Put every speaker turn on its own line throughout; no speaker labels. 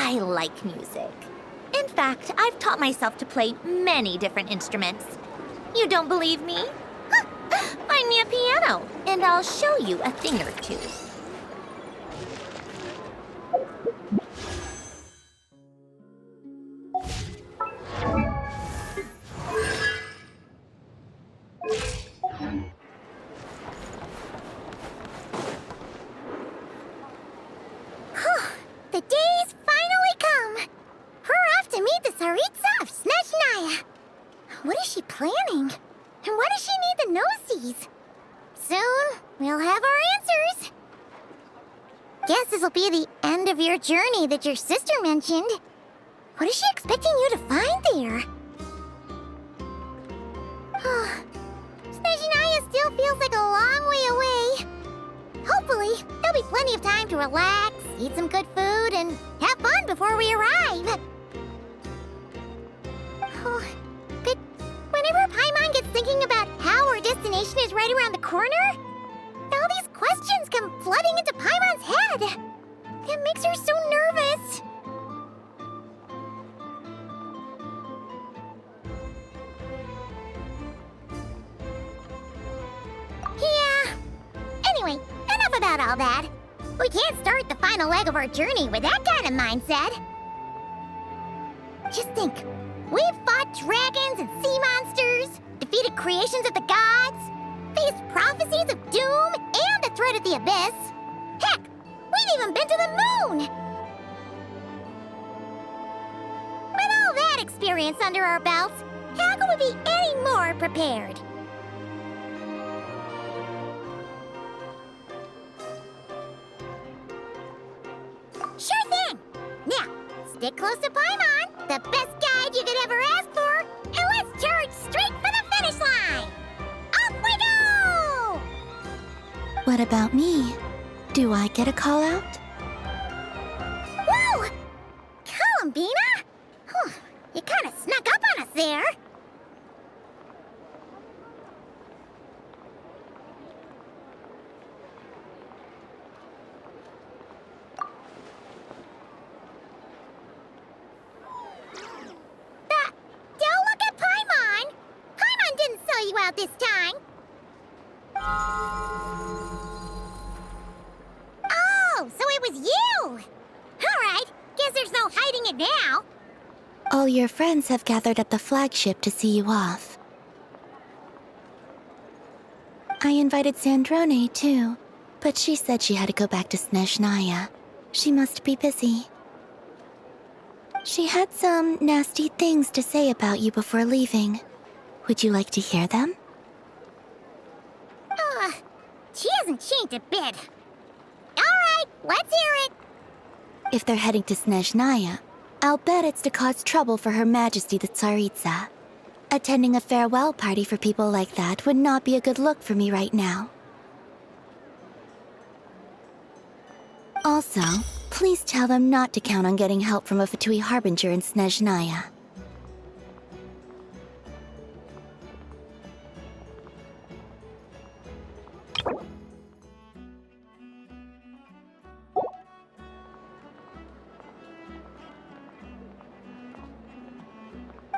I like music. In fact, I've taught myself to play many different instruments. You don't believe me? Find me a piano, and I'll show you a thing or two.
The day's finally come. We're off to meet the Tsaritsa of Snezhnaya. What is she planning? And why does she need the gnoses? Soon, we'll have our answers. Guess this'll be the end of your journey that your sister mentioned. What is she expecting you to find there? Snezhnaya still feels like a long way away. Hopefully, there'll be plenty of time to relax, eat some good food, and have fun before we arrive. But whenever Paimon gets thinking about how our destination is right around the corner, all these questions come flooding into Paimon's head. It makes her so nervous. Yeah. Anyway, enough about all that. We can't start the final leg of our journey with that kind of mindset. Just think. We've fought dragons and sea monsters, defeated creations of the gods, faced prophecies of doom and the threat of the abyss. Heck, we've even been to the moon! With all that experience under our belts, how can we be any more prepared? Sure thing! Now, stick close to Paimon, the best guide you could ever ask for, and let's charge straight for the finish line! Off we go!
What about me? Do I get a call out?
Whoa! Columbina? You kinda snuck up on us there. Don't look at Paimon! Paimon didn't sell you out this time. Oh, so it was you! Alright, guess there's no hiding it now.
All your friends have gathered at the flagship to see you off. I invited Sandrone, too, but she said she had to go back to Snezhnaya. She must be busy. She had some nasty things to say about you before leaving. Would you like to hear them?
She hasn't changed a bit. Alright, let's hear it.
If they're heading to Snezhnaya, I'll bet it's to cause trouble for Her Majesty the Tsaritsa. Attending a farewell party for people like that would not be a good look for me right now. Also, please tell them not to count on getting help from a Fatui Harbinger in Snezhnaya.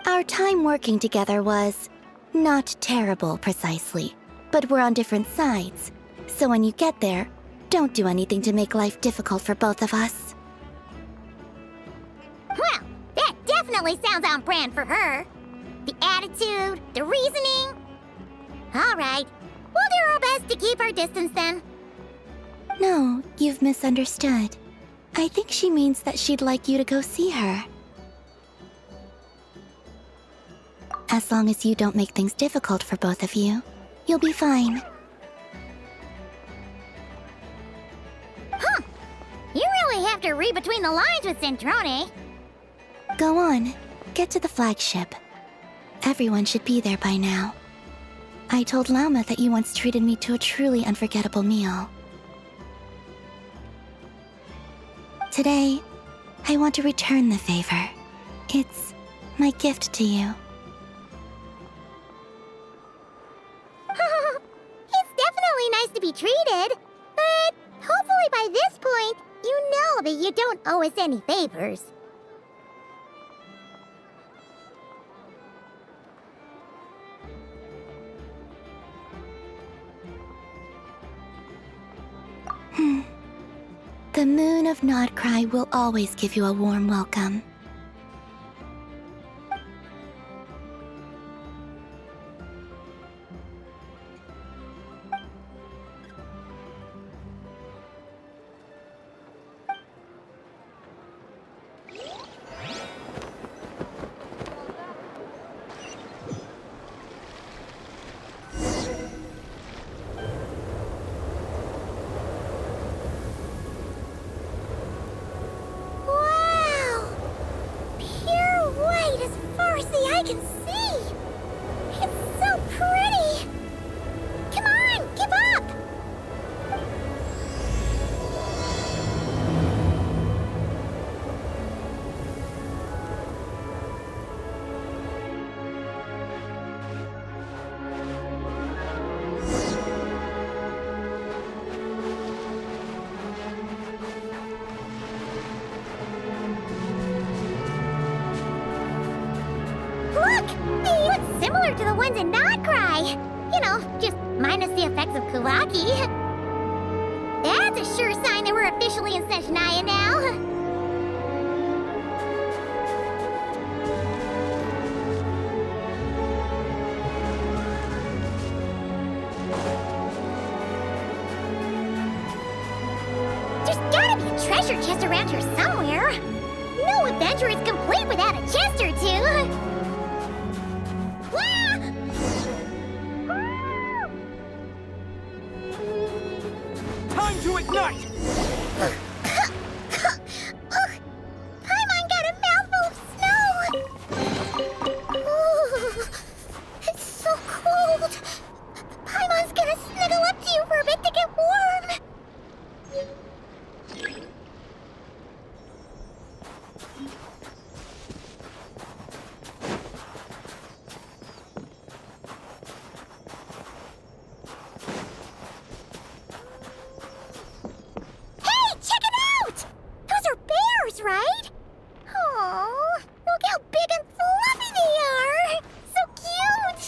Our time working together was not terrible, precisely, but we're on different sides. So when you get there, don't do anything to make life difficult for both of us.
Well, that definitely sounds on brand for her. The attitude, the reasoning. Alright, we'll do our best to keep our distance then.
No, you've misunderstood. I think she means that she'd like you to go see her. As long as you don't make things difficult for both of you, you'll be fine.
Huh. You really have to read between the lines with Sandrone.
Go on, get to the flagship. Everyone should be there by now. I told Lauma that you once treated me to a truly unforgettable meal. Today, I want to return the favor. It's my gift to you.
It's definitely nice to be treated, but hopefully by this point, you know that you don't owe us any favors.
The moon of Nodcry will always give you a warm welcome.
Wow! Pure white as far as the eye can see! It's so pretty! Come on, give up! Look! They look similar to the ones in Nodcry! You know, just minus the effects of Kawaki. That's a sure sign that we're officially in Snezhnaya now. There's gotta be a treasure chest around here somewhere. No adventure is complete without a chest or two.
Time to ignite!
Paimon got a mouthful of snow! Ooh, it's so cold! Paimon's gonna snuggle up to you for a bit to get warm! Hey, check it out! Those are bears, right? Oh, look how big and fluffy they are! So cute!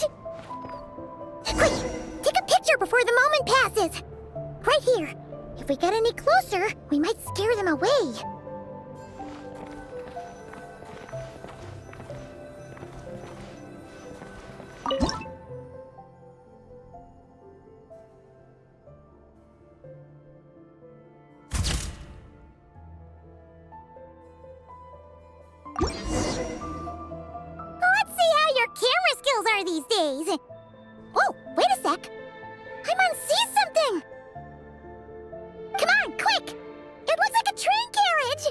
Quick, take a picture before the moment passes. Right here. If we get any closer, we might scare them away. Let's see how your camera skills are these days. Whoa, wait a sec. Paimon sees something. Come on, quick! It looks like a train carriage!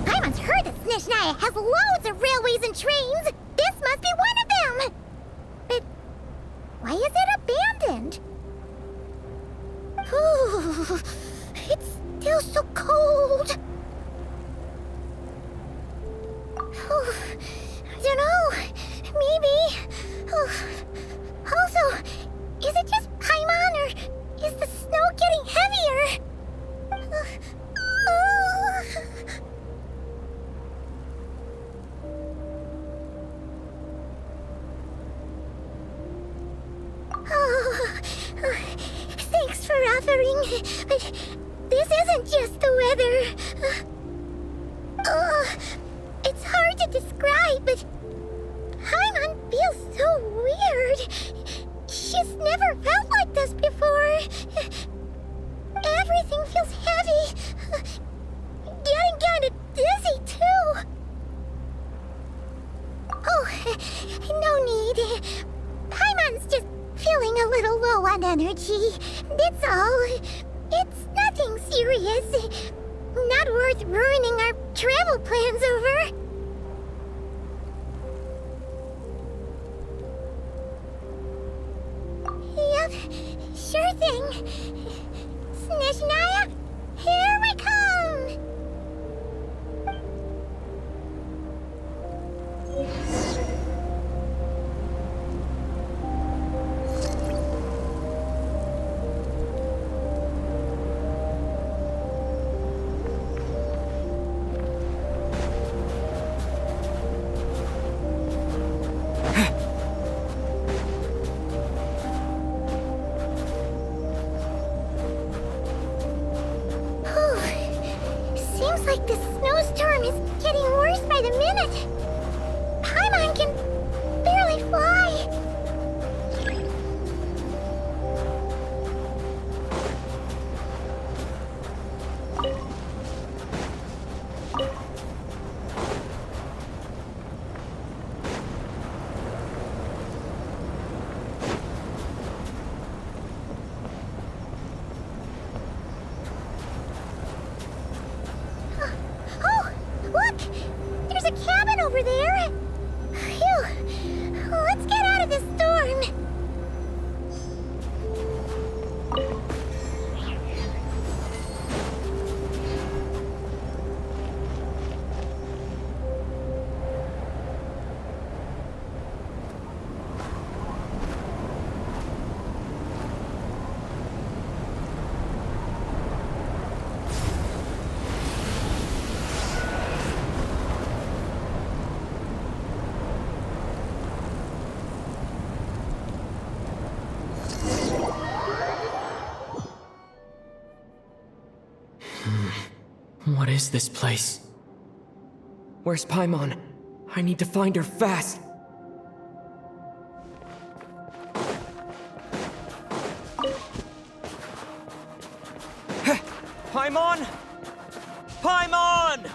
Paimon's heard that Snezhnaya has loads of railways and trains! This must be one of them! But why is it abandoned? Ooh, it's still so cold. Ooh, I don't know. Maybe. Also, is it just Paimon or is the snow getting heavier? Oh, thanks for offering, but this isn't just the weather. It's hard to describe, but Paimon feels so weird. She's never felt like this before. Everything feels heavy. Getting kinda dizzy, too. Oh, no need. Paimon's just feeling a little low on energy. That's all. It's nothing serious. Not worth ruining our travel plans over. Yep, sure thing. Snezhnaya, here we come!
What is this place? Where's Paimon? I need to find her fast.
Paimon! Paimon!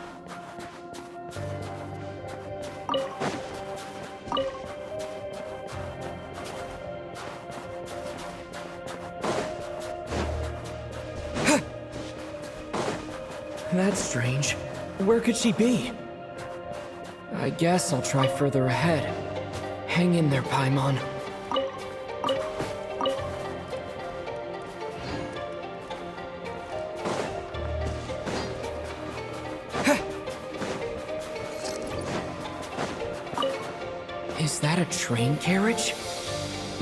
That's strange. Where could she be? I guess I'll try further ahead. Hang in there, Paimon. Is that a train carriage?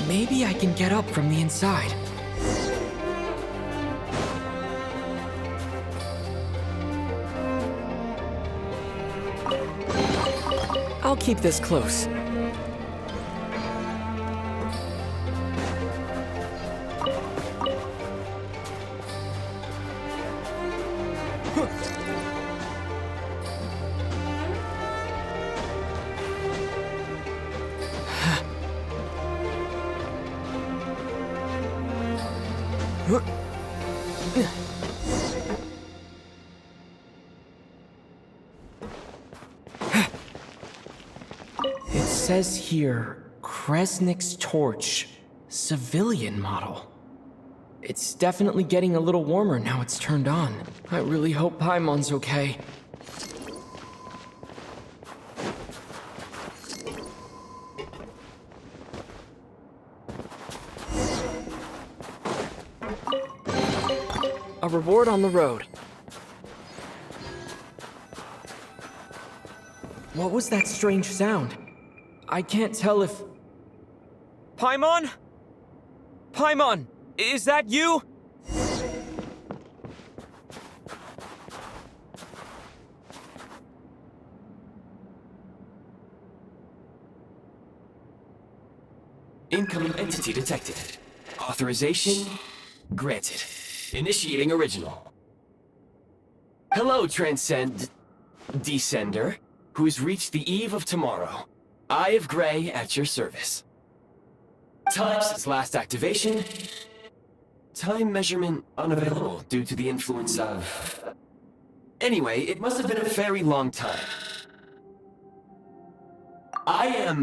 Maybe I can get up from the inside. I'll keep this close. It says here, Kresnik's torch, civilian model. It's definitely getting a little warmer now it's turned on. I really hope Paimon's okay. A reward on the road. What was that strange sound? I can't tell if...
Paimon? Paimon, is that you?
Incoming entity detected. Authorization granted. Initiating original. Hello, Descender, who's reached the eve of tomorrow. Eye of Gray at your service. Time since last activation. Time measurement unavailable due to the influence of... Anyway, it must have been a very long time. I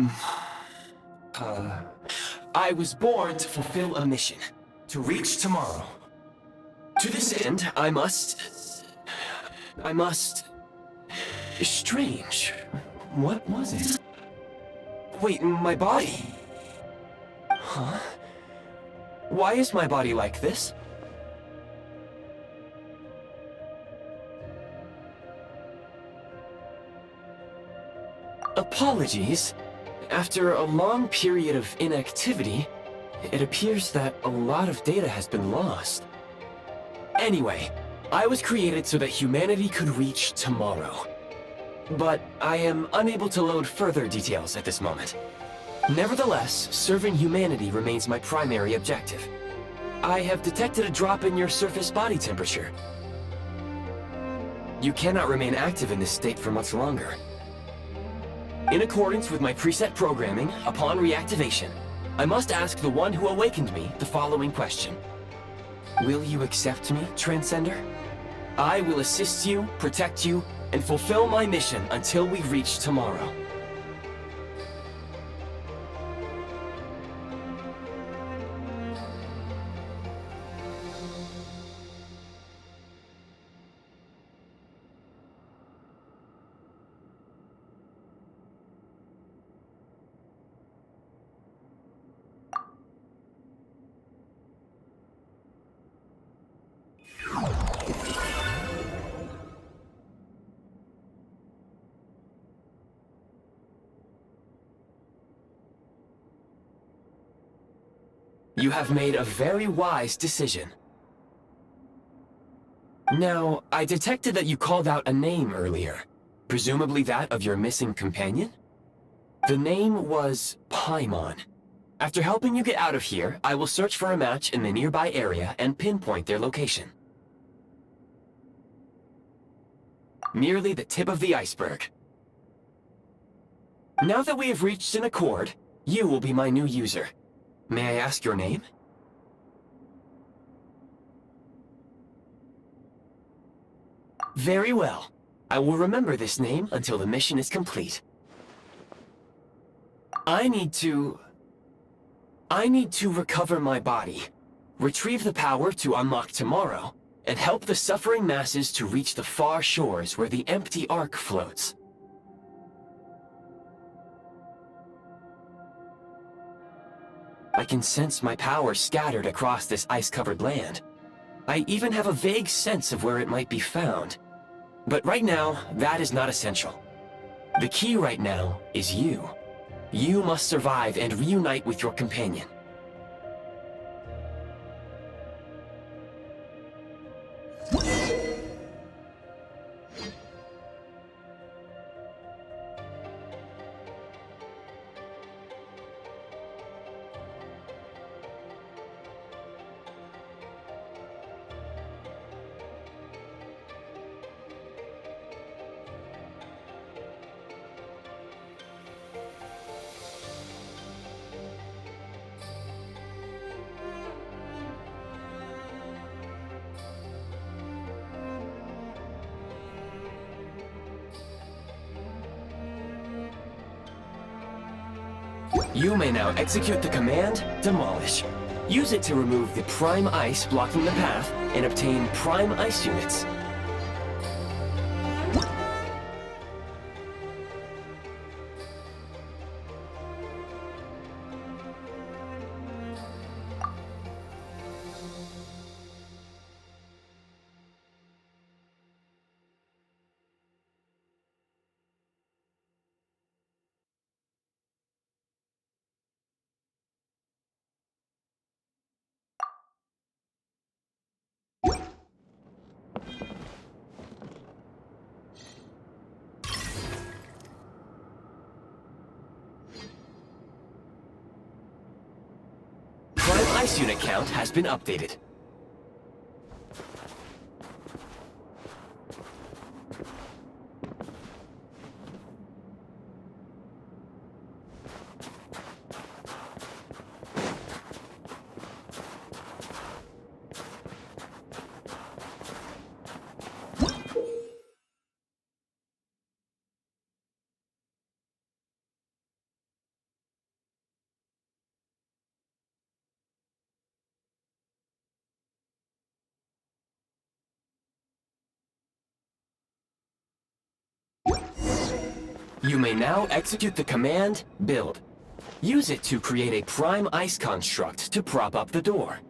was born to fulfill a mission. To reach tomorrow. To this end, I must... Strange. What was it? Wait, my body? Huh? Why is my body like this? Apologies. After a long period of inactivity, it appears that a lot of data has been lost. Anyway, I was created so that humanity could reach tomorrow. But I am unable to load further details at this moment. Nevertheless, serving humanity remains my primary objective. I have detected a drop in your surface body temperature. You cannot remain active in this state for much longer. In accordance with my preset programming, upon reactivation, I must ask the one who awakened me the following question. Will you accept me, Transcender? I will assist you, protect you, and fulfill my mission until we reach tomorrow. You have made a very wise decision. Now, I detected that you called out a name earlier. Presumably that of your missing companion? The name was Paimon. After helping you get out of here, I will search for a match in the nearby area and pinpoint their location. merely the tip of the iceberg. Now that we have reached an accord, you will be my new user. May I ask your name? Very well. I will remember this name until the mission is complete. I need to recover my body, retrieve the power to unlock tomorrow, and help the suffering masses to reach the far shores where the empty Ark floats. I can sense my power scattered across this ice-covered land. I even have a vague sense of where it might be found. But right now, that is not essential. The key right now is you. You must survive and reunite with your companion. You may now execute the command, Demolish. Use it to remove the prime ice blocking the path and obtain prime ice units. Prime ice unit count has been updated. You may now execute the command, Build. Use it to create a prime ice construct to prop up the door.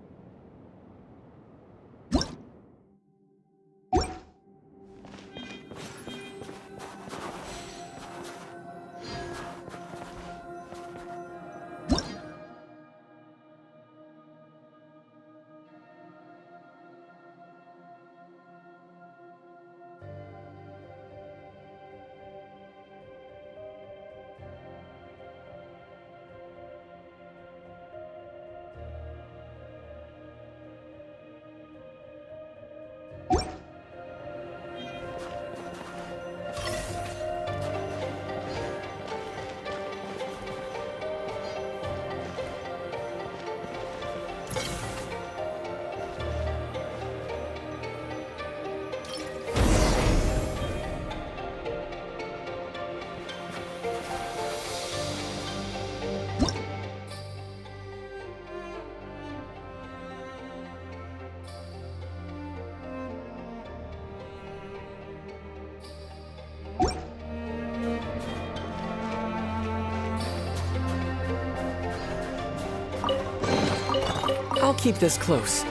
I'll keep this close.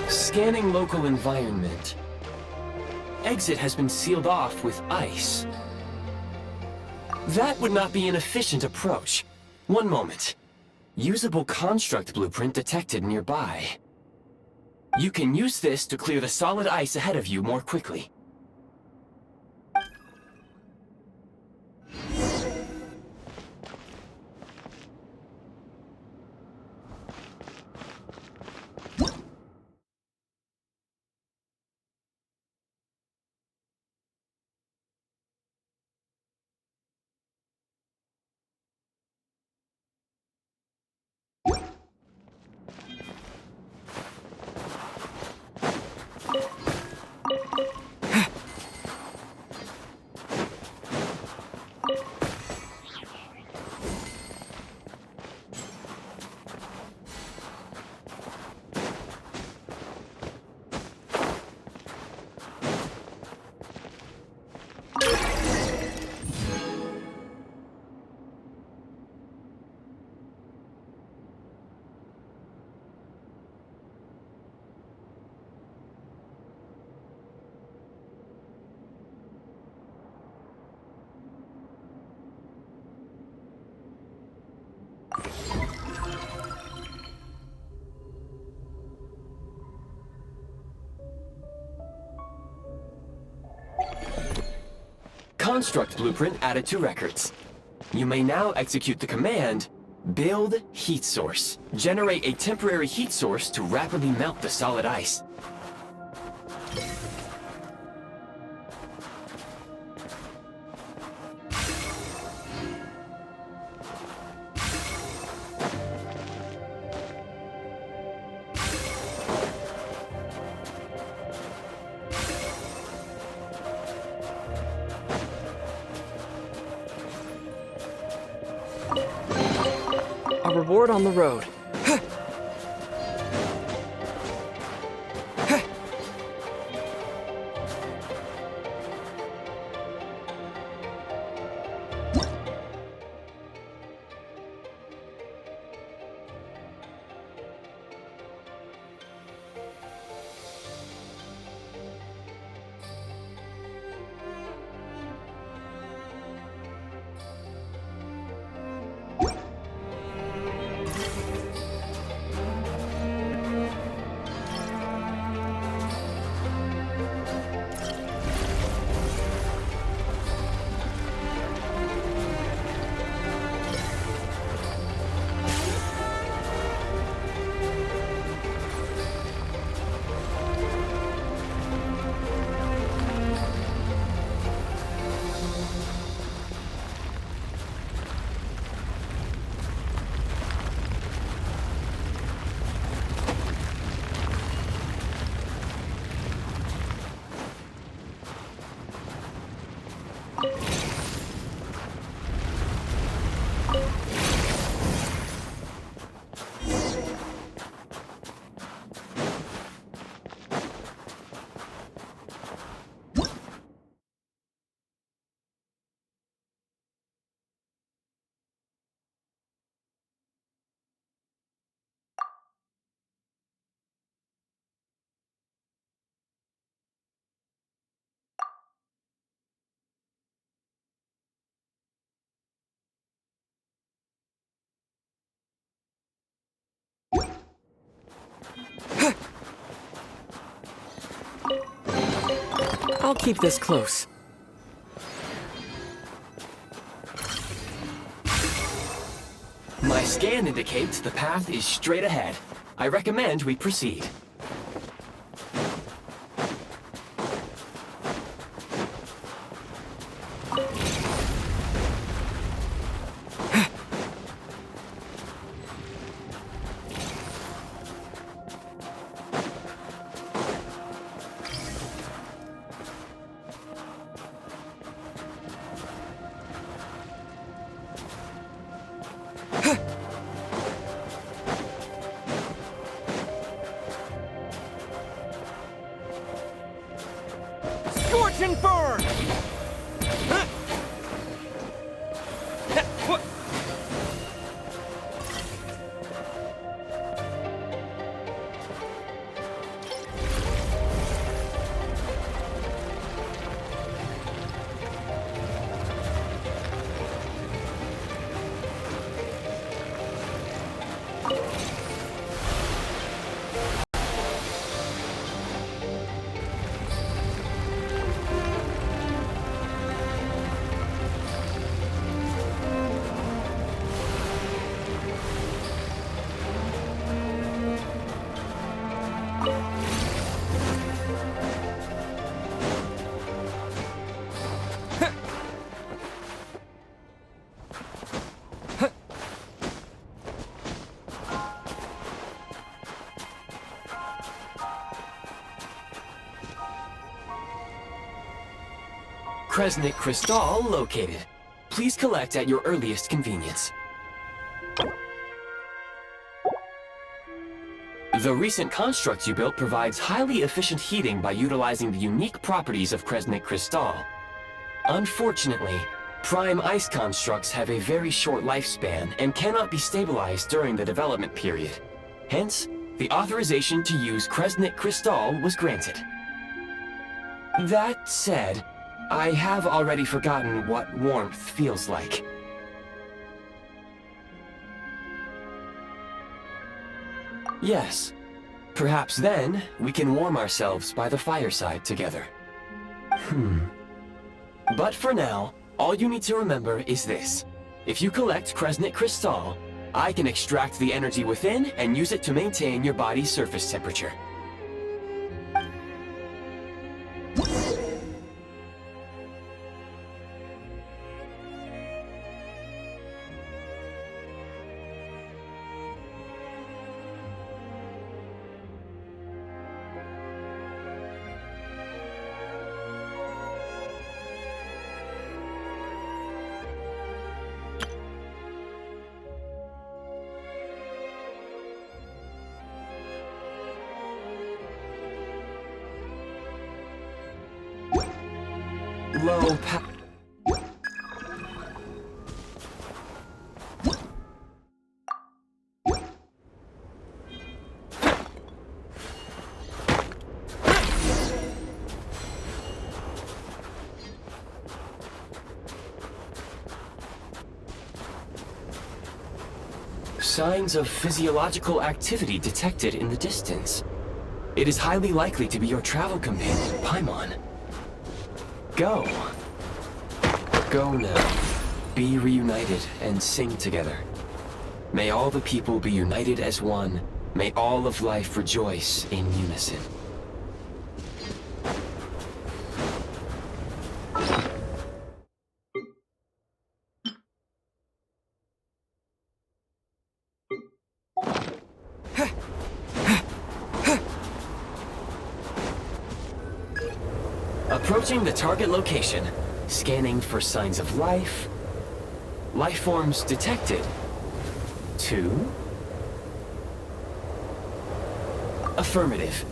Scanning local environment. Exit has been sealed off with ice. That would not be an efficient approach. One moment. Usable construct blueprint detected nearby. You can use this to clear the solid ice ahead of you more quickly. construct blueprint added to records. You may now execute the command, Build Heat Source. Generate a temporary heat source to rapidly melt the solid ice.
A reward on the road. I'll keep this close.
My scan indicates the path is straight ahead. I recommend we proceed.
Scorch and burn!
Kresnik Crystal located. Please collect at your earliest convenience. The recent construct you built provides highly efficient heating by utilizing the unique properties of Kresnik Crystal. Unfortunately, prime ice constructs have a very short lifespan and cannot be stabilized during the development period. Hence, the authorization to use Kresnik Crystal was granted. That said, I have already forgotten what warmth feels like. Yes. Perhaps then, we can warm ourselves by the fireside together. But for now, all you need to remember is this. If you collect Kresnik Crystal, I can extract the energy within and use it to maintain your body's surface temperature. Low power. Signs of physiological activity detected in the distance. It is highly likely to be your travel companion, Paimon. Go. Go now. Be reunited and sing together. May all the people be united as one. May all of life rejoice in unison. Approaching the target location, scanning for signs of life. Life forms detected. 2. Affirmative.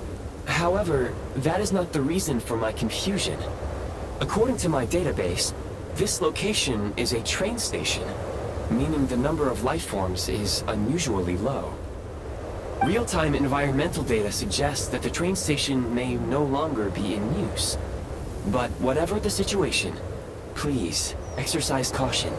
However, that is not the reason for my confusion. According to my database, this location is a train station, meaning the number of life forms is unusually low. Real-time environmental data suggests that the train station may no longer be in use. But whatever the situation, please exercise caution.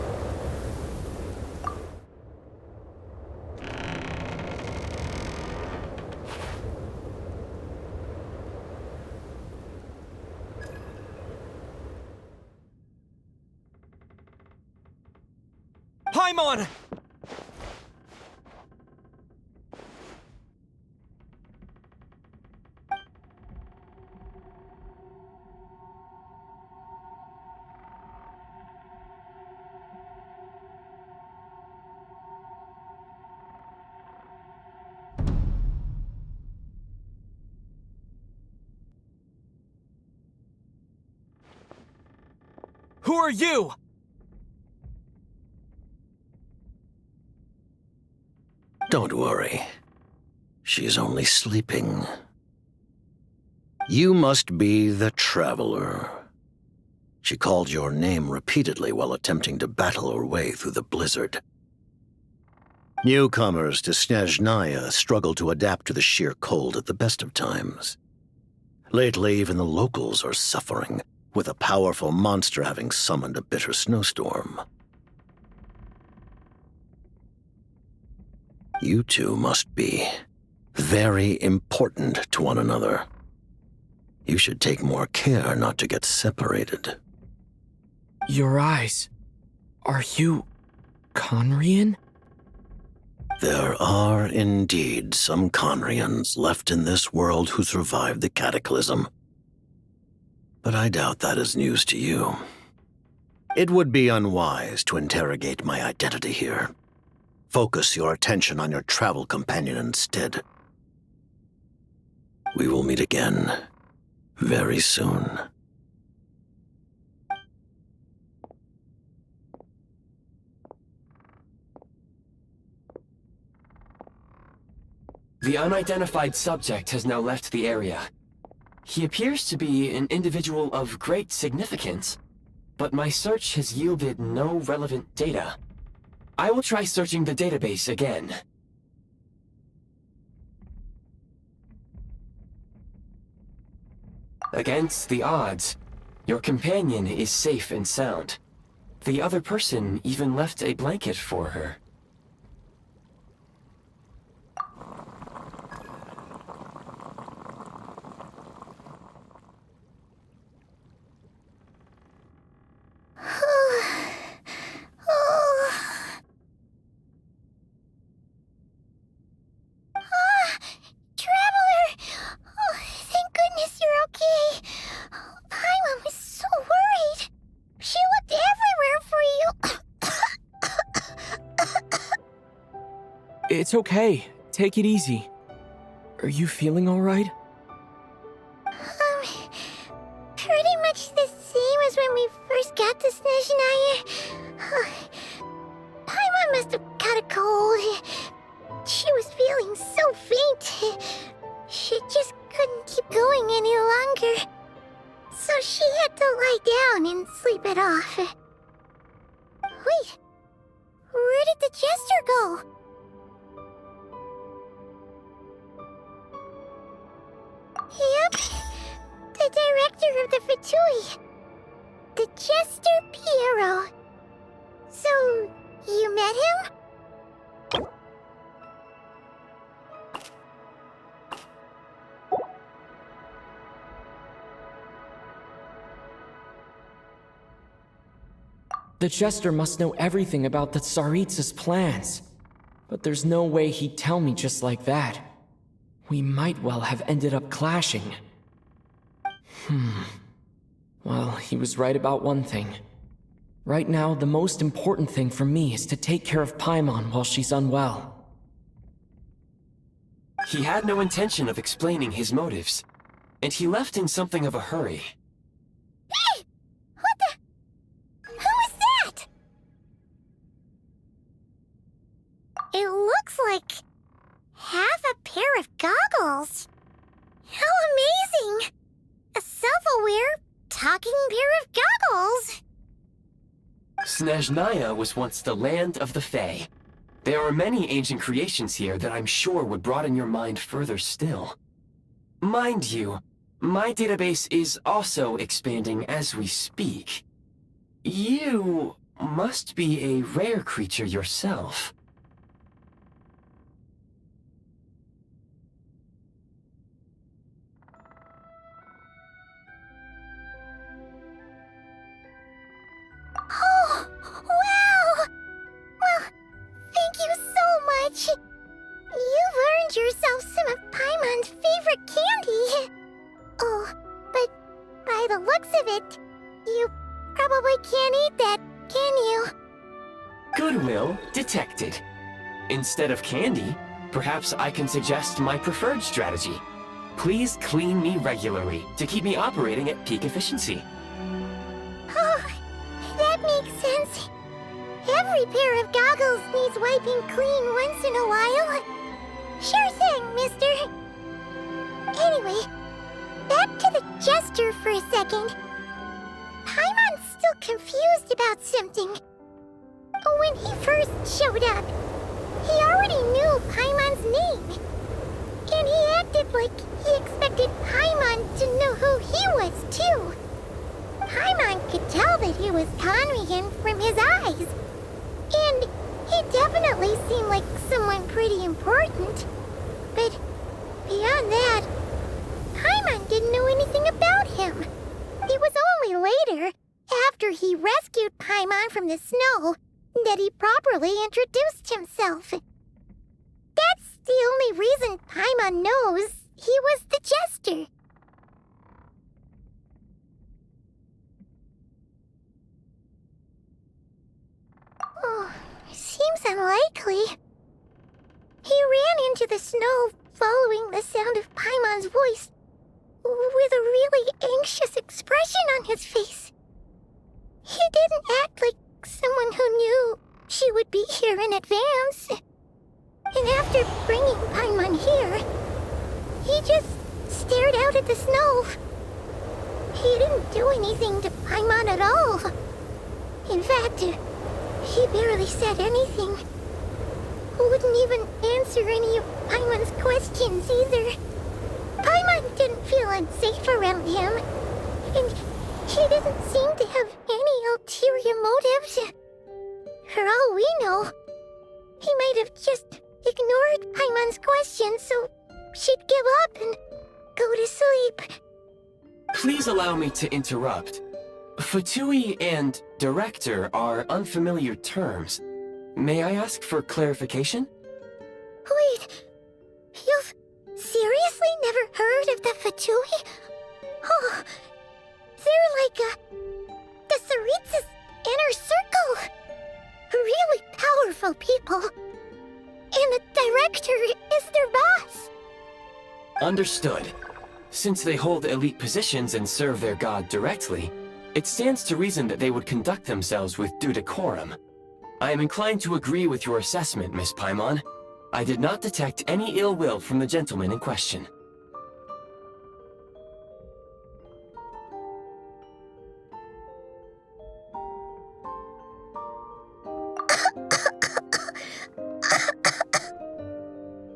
Paimon! Who are you?
Don't worry. She's only sleeping. You must be the Traveler. She called your name repeatedly while attempting to battle her way through the blizzard. Newcomers to Snezhnaya struggle to adapt to the sheer cold at the best of times. Lately, even the locals are suffering, with a powerful monster having summoned a bitter snowstorm. You two must be very important to one another. You should take more care not to get separated.
Your eyes. Are you Conrian?
There are indeed some Conrians left in this world who survived the cataclysm. But I doubt that is news to you. It would be unwise to interrogate my identity here. Focus your attention on your travel companion instead. We will meet again very soon.
The unidentified subject has now left the area. He appears to be an individual of great significance, but my search has yielded no relevant data. I will try searching the database again. Against the odds, your companion is safe and sound. The other person even left a blanket for her.
It's okay. Take it easy. Are you feeling alright?
Pretty much the same as when we first got to Snezhnaya. Paimon must have caught a cold. She was feeling so faint. She just couldn't keep going any longer. So she had to lie down and sleep it off. Wait, where did the jester go? Yep, the director of the Fatui. The Jester Piero. So, you met him?
The Jester must know everything about the Tsaritsa's plans. But there's no way he'd tell me just like that. We might well have ended up clashing. Well, he was right about one thing. Right now, the most important thing for me is to take care of Paimon while she's unwell.
He had no intention of explaining his motives, and he left in something of a hurry.
Hey! What the? Who is that? It looks like half a pair of goggles. How amazing! A self-aware, talking pair of goggles.
Snezhnaya was once the land of the Fae. There are many ancient creations here that I'm sure would broaden your mind further still. Mind you, my database is also expanding as we speak. You must be a rare creature yourself.
Oh, wow! Well, thank you so much. You've earned yourself some of Paimon's favorite candy. Oh, but by the looks of it, you probably can't eat that, can you?
Goodwill detected. Instead of candy, perhaps I can suggest my preferred strategy. Please clean me regularly to keep me operating at peak efficiency.
Oh, that makes sense. Every pair of goggles needs wiping clean once in a while. Sure thing, mister. Anyway, back to the Jester for a second. Paimon's still confused about something. When he first showed up, he already knew Paimon's name. And he acted like he expected Paimon to know who he was, too. Paimon could tell that he was Conrian from his eyes. And he definitely seemed like someone pretty important. But beyond that, Paimon didn't know anything about him. It was only later, after he rescued Paimon from the snow, that he properly introduced himself. That's the only reason Paimon knows he was the Jester. Oh, seems unlikely. He ran into the snow following the sound of Paimon's voice, with a really anxious expression on his face. He didn't act like someone who knew she would be here in advance. And after bringing Paimon here, he just stared out at the snow. He didn't do anything to Paimon at all. In fact, he barely said anything. Wouldn't even answer any of Paimon's questions either. Paimon didn't feel unsafe around him, and he didn't seem to have any ulterior motives. For all we know, he might have just ignored Paimon's questions so she'd give up and go to sleep.
Please allow me to interrupt. Fatui and director are unfamiliar terms. May I ask for clarification?
Wait, you've seriously never heard of the Fatui? Oh, they're like the Tsaritsa's inner circle. Really powerful people. And the director is their boss.
Understood. Since they hold elite positions and serve their god directly, it stands to reason that they would conduct themselves with due decorum. I am inclined to agree with your assessment, Miss Paimon. I did not detect any ill will from the gentleman in question.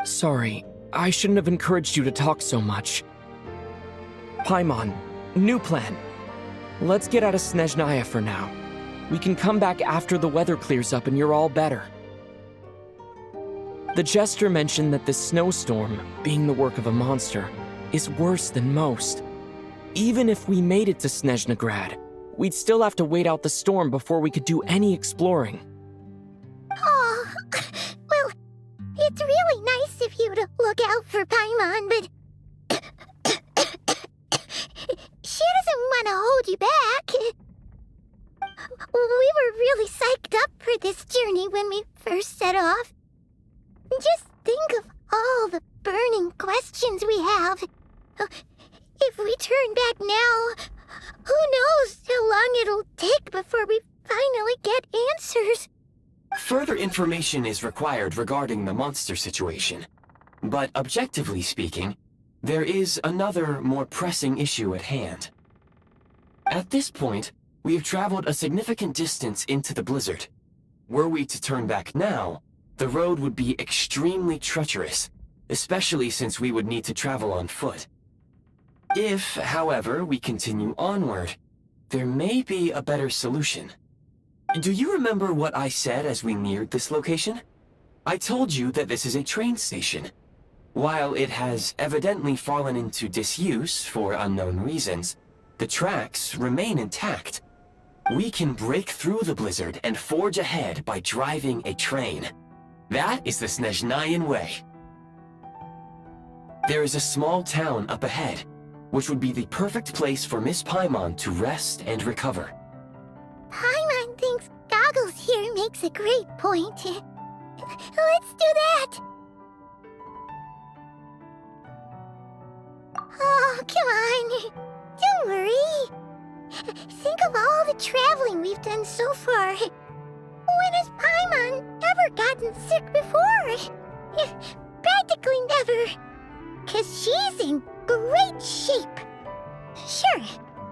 Sorry, I shouldn't have encouraged you to talk so much. Paimon, new plan. Let's get out of Snezhnaya for now. We can come back after the weather clears up and you're all better. The jester mentioned that this snowstorm, being the work of a monster, is worse than most. Even if we made it to Snezhnegrad, we'd still have to wait out the storm before we could do any exploring.
Oh, well, it's really nice of you to look out for Paimon, but she doesn't want to hold you back. We were really psyched up for this journey when we first set off. Just think of all the burning questions we have. If we turn back now, who knows how long it'll take before we finally get answers.
Further information is required regarding the monster situation. But objectively speaking, there is another, more pressing issue at hand. At this point, we have traveled a significant distance into the blizzard. Were we to turn back now, the road would be extremely treacherous, especially since we would need to travel on foot. If, however, we continue onward, there may be a better solution. Do you remember what I said as we neared this location? I told you that this is a train station. While it has evidently fallen into disuse for unknown reasons, the tracks remain intact. We can break through the blizzard and forge ahead by driving a train. That is the Snezhnayan way. There is a small town up ahead, which would be the perfect place for Miss Paimon to rest and recover.
Paimon thinks Goggles here makes a great point. Let's do that! Oh, come on. Don't worry. Think of all the traveling we've done so far. When has Paimon ever gotten sick before? Practically never. 'Cause she's in great shape. Sure,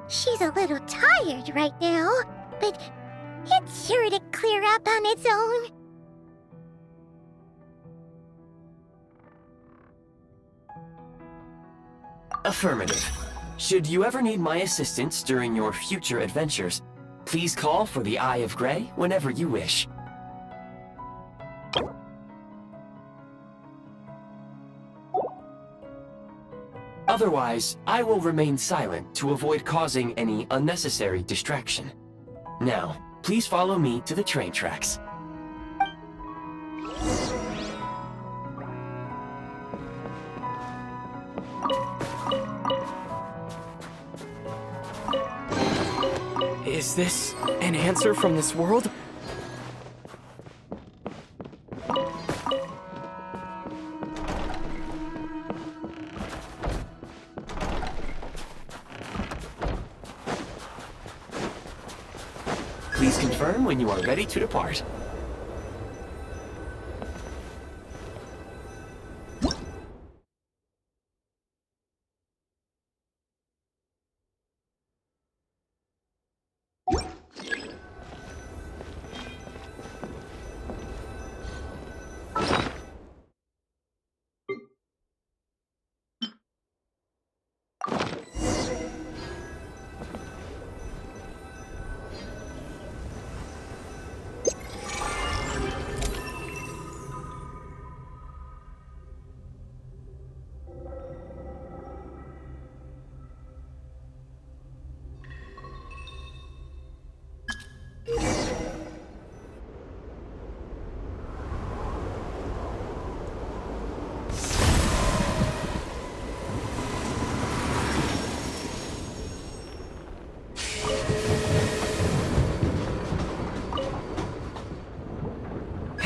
she's a little tired right now, but it's sure to clear up on its own.
Affirmative. Should you ever need my assistance during your future adventures, please call for the Eye of Grey whenever you wish. Otherwise, I will remain silent to avoid causing any unnecessary distraction. Now, please follow me to the train tracks.
Is this an answer from this world?
Please confirm when you are ready to depart.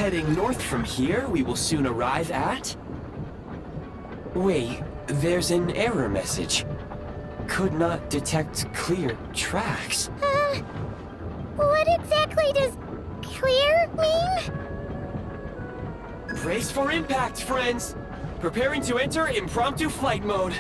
Heading north from here, we will soon arrive at... Wait, there's an error message. Could not detect clear tracks.
What exactly does clear mean?
Brace for impact, friends! Preparing to enter impromptu flight mode.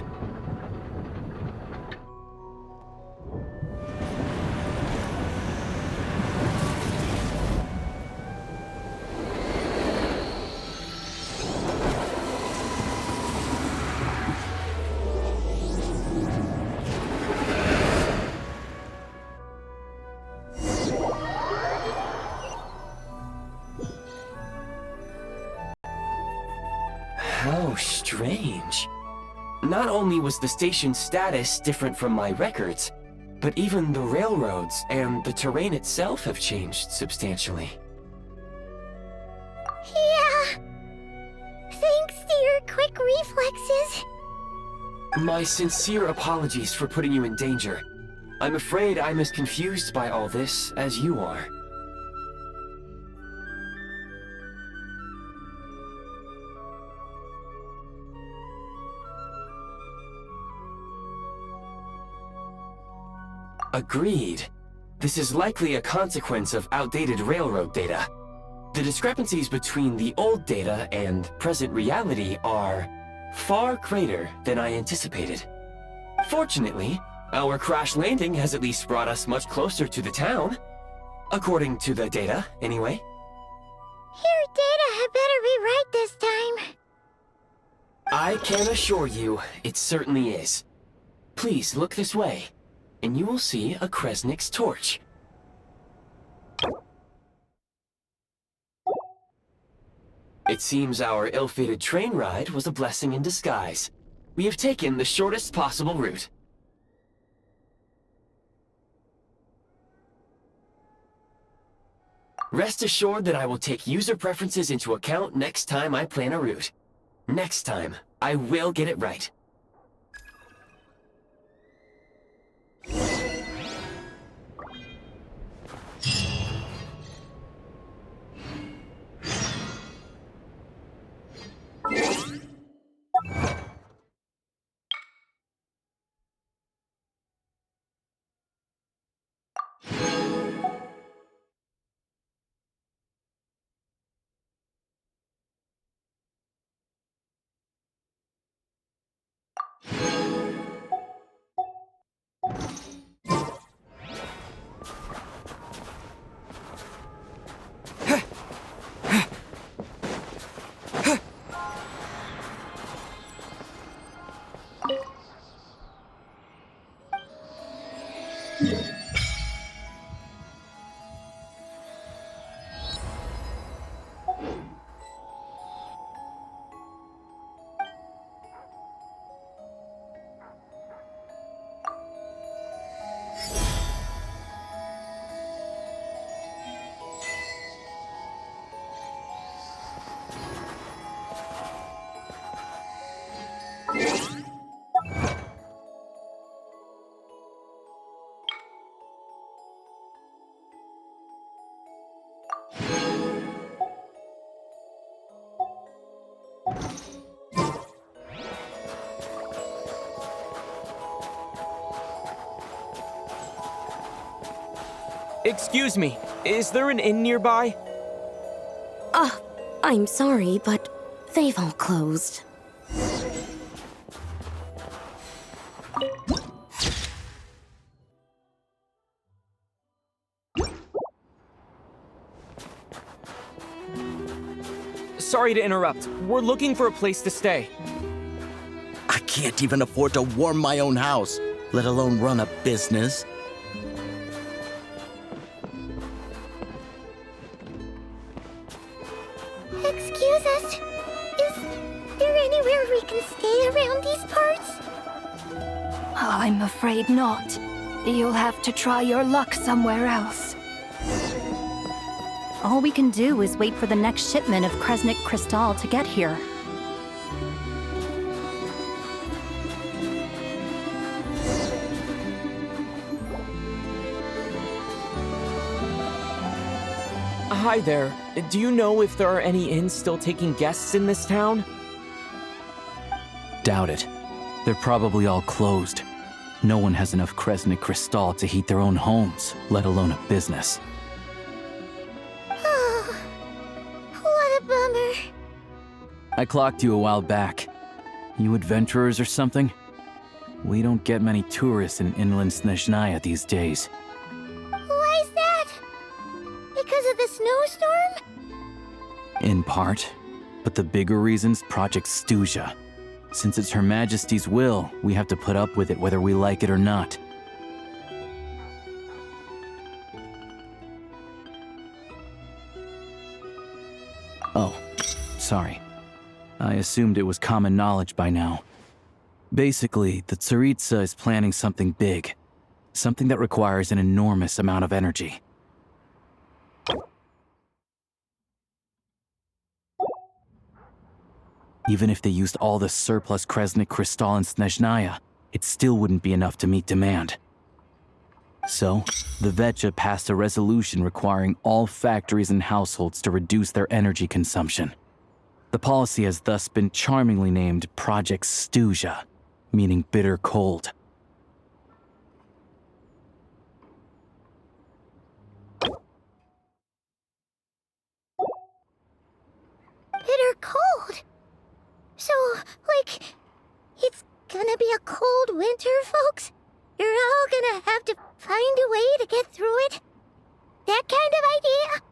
How strange. Not only was the station's status different from my records, but even the railroads and the terrain itself have changed substantially.
Yeah. Thanks to your quick reflexes.
My sincere apologies for putting you in danger. I'm afraid I'm as confused by all this as you are. Agreed. This is likely a consequence of outdated railroad data. The discrepancies between the old data and present reality are far greater than I anticipated. Fortunately, our crash landing has at least brought us much closer to the town. According to the data, anyway.
Your data had better be right this time.
I can assure you, it certainly is. Please look this way, and you will see a Kresnik's torch. It seems our ill-fated train ride was a blessing in disguise. We have taken the shortest possible route. Rest assured that I will take user preferences into account next time I plan a route. Next time, I will get it right.
Excuse me, is there an inn nearby?
I'm sorry, but they've all closed.
Sorry to interrupt. We're looking for a place to stay.
I can't even afford to warm my own house, let alone run a business.
Excuse us. Is there anywhere we can stay around these parts?
I'm afraid not. You'll have to try your luck somewhere else.
All we can do is wait for the next shipment of Kresnik Crystal to get here.
Hi there. Do you know if there are any inns still taking guests in this town?
Doubt it. They're probably all closed. No one has enough Kresnik Crystal to heat their own homes, let alone a business.
Oh, what a bummer.
I clocked you a while back. You adventurers or something? We don't get many tourists in inland Snezhnaya these days.
Why is that? Because of the snowstorm?
In part. But the bigger reason's Project Stuzha. Since it's Her Majesty's will, we have to put up with it whether we like it or not. Oh, sorry. I assumed it was common knowledge by now. Basically, the Tsaritsa is planning something big. Something that requires an enormous amount of energy. Even if they used all the surplus Kresnik Crystal in Snezhnaya, it still wouldn't be enough to meet demand. So, the Vecha passed a resolution requiring all factories and households to reduce their energy consumption. The policy has thus been charmingly named Project Stuzha, meaning bitter cold.
Bitter cold? So, like, it's gonna be a cold winter, folks? You're all gonna have to find a way to get through it? That kind of idea?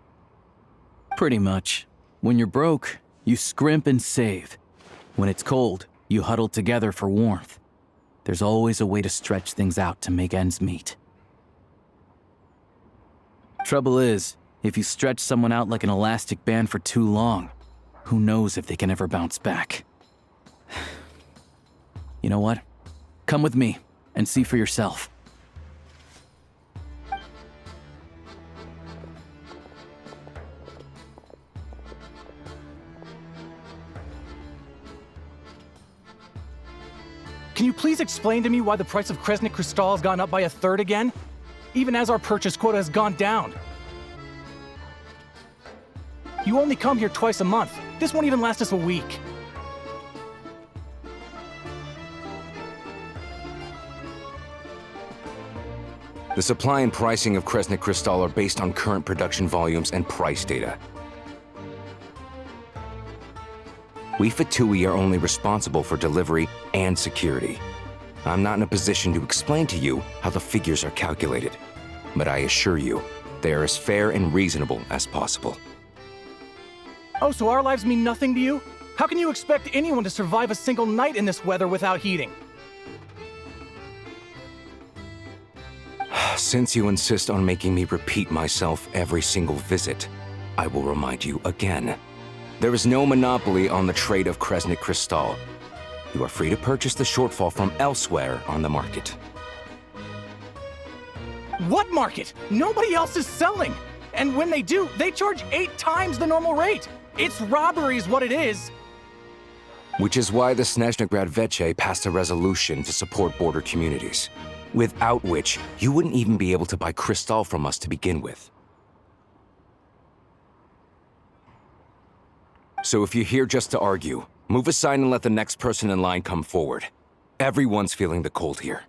Pretty much. When you're broke, you scrimp and save. When it's cold, you huddle together for warmth. There's always a way to stretch things out to make ends meet. Trouble is, if you stretch someone out like an elastic band for too long, who knows if they can ever bounce back. You know what? Come with me and see for yourself.
Can you please explain to me why the price of Kresnik Crystal has gone up by 1/3 again? Even as our purchase quota has gone down. You only come here twice a month. This won't even last us a week.
The supply and pricing of Kresnik Crystal are based on current production volumes and price data. We Fatui are only responsible for delivery and security. I'm not in a position to explain to you how the figures are calculated, but I assure you, they are as fair and reasonable as possible.
Oh, so our lives mean nothing to you? How can you expect anyone to survive a single night in this weather without heating?
Since you insist on making me repeat myself every single visit, I will remind you again. There is no monopoly on the trade of Kresnik Crystal. You are free to purchase the shortfall from elsewhere on the market.
What market? Nobody else is selling! And when they do, they charge 8 times the normal rate! It's robbery is what it is!
Which is why the Snezhnegrad Veche passed a resolution to support border communities, without which you wouldn't even be able to buy Crystal from us to begin with. So if you're here just to argue, move aside and let the next person in line come forward. Everyone's feeling the cold here.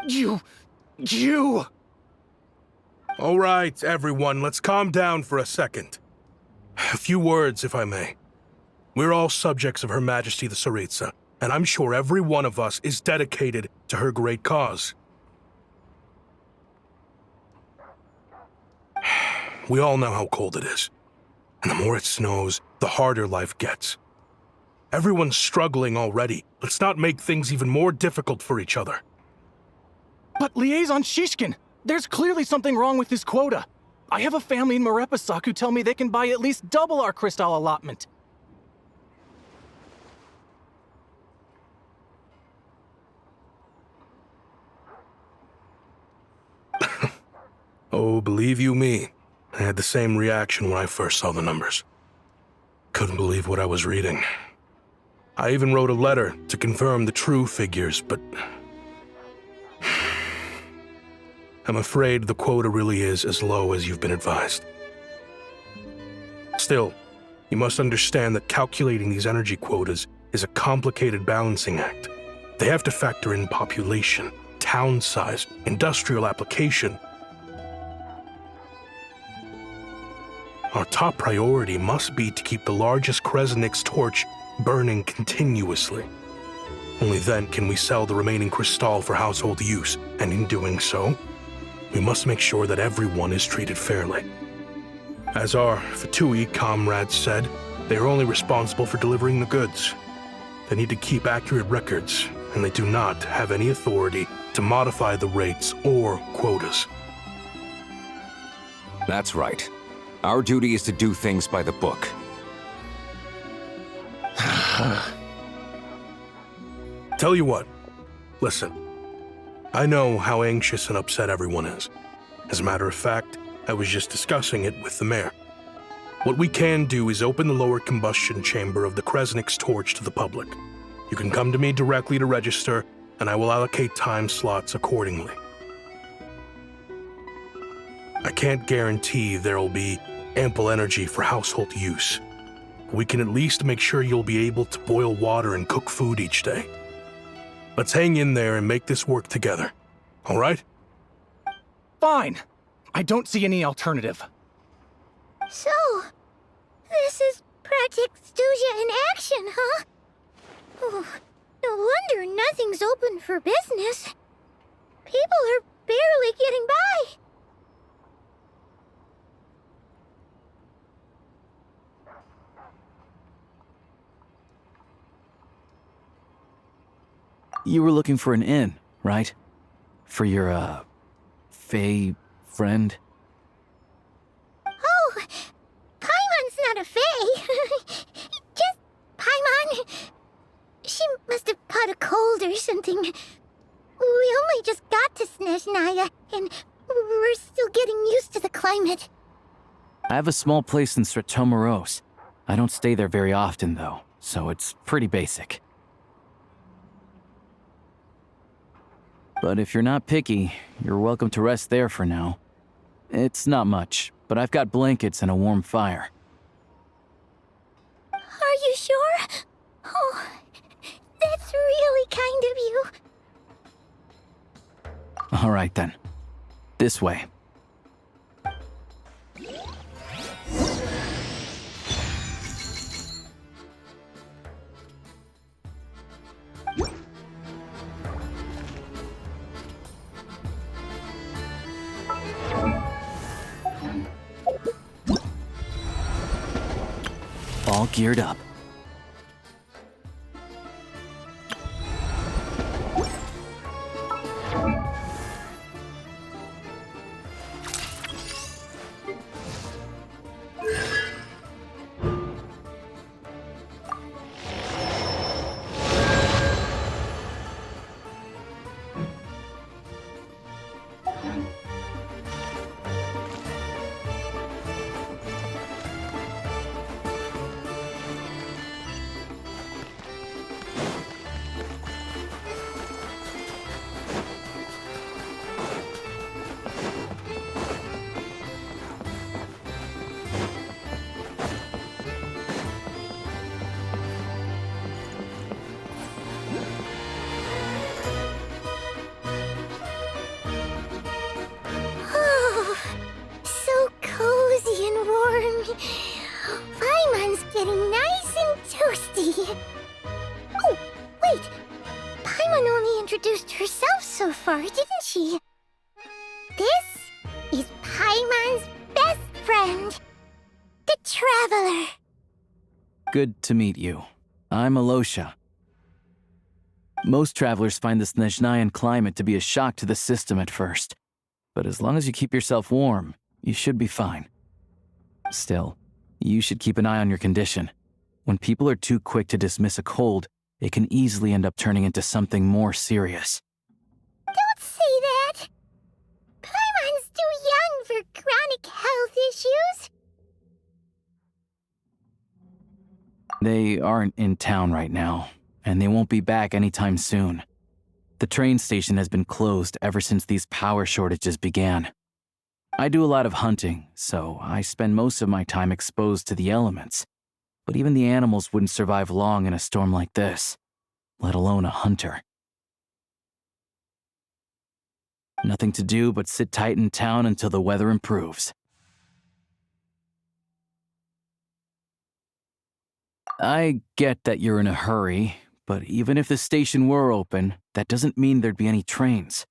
You! All right, everyone, let's calm down for a second. A few words, if I may. We're all subjects of Her Majesty the Tsaritsa, and I'm sure every one of us is dedicated to her great cause. We all know how cold it is, and the more it snows, the harder life gets. Everyone's struggling already. Let's not make things even more difficult for each other.
But Liaison Shishkin, there's clearly something wrong with this quota. I have a family in Marepasak who tell me they can buy at least double our Crystal allotment.
Oh, believe you me, I had the same reaction when I first saw the numbers. Couldn't believe what I was reading. I even wrote a letter to confirm the true figures, but I'm afraid the quota really is as low as you've been advised. Still, you must understand that calculating these energy quotas is a complicated balancing act. They have to factor in population, town size, industrial application. Our top priority must be to keep the largest Kresnik's torch burning continuously. Only then can we sell the remaining crystal for household use, and in doing so, we must make sure that everyone is treated fairly. As our Fatui comrades said, they are only responsible for delivering the goods. They need to keep accurate records, and they do not have any authority to modify the rates or quotas.
That's right. Our duty is to do things by the book.
Tell you what, listen. I know how anxious and upset everyone is. As a matter of fact, I was just discussing it with the mayor. What we can do is open the lower combustion chamber of the Kresnik's torch to the public. You can come to me directly to register, and I will allocate time slots accordingly. I can't guarantee there'll be ample energy for household use. We can at least make sure you'll be able to boil water and cook food each day. Let's hang in there and make this work together, all right?
Fine. I don't see any alternative.
So, this is Project Stuja in action, huh? Oh, no wonder nothing's open for business. People are barely getting by.
You were looking for an inn, right? For your, Fae friend?
Oh, Paimon's not a Fae. Just Paimon. She must have caught a cold or something. We only just got to Snezhnaya, and we're still getting used to the climate.
I have a small place in Stratomaros. I don't stay there very often, though, so it's pretty basic. But if you're not picky, you're welcome to rest there for now. It's not much, but I've got blankets and a warm fire.
Are you sure? Oh, that's really kind of you.
All right, then. This way. All geared up.
Paimon's getting nice and toasty. Oh, wait. Paimon only introduced herself so far, didn't she? This is Paimon's best friend, the Traveler.
Good to meet you. I'm Alosha. Most travelers find the Snezhnayan climate to be a shock to the system at first. But as long as you keep yourself warm, you should be fine. Still, you should keep an eye on your condition. When people are too quick to dismiss a cold, it can easily end up turning into something more serious.
Don't say that! Paimon's too young for chronic health issues.
They aren't in town right now, and they won't be back anytime soon. The train station has been closed ever since these power shortages began. I do a lot of hunting, so I spend most of my time exposed to the elements. But even the animals wouldn't survive long in a storm like this, let alone a hunter. Nothing to do but sit tight in town until the weather improves. I get that you're in a hurry, but even if the station were open, that doesn't mean there'd be any trains.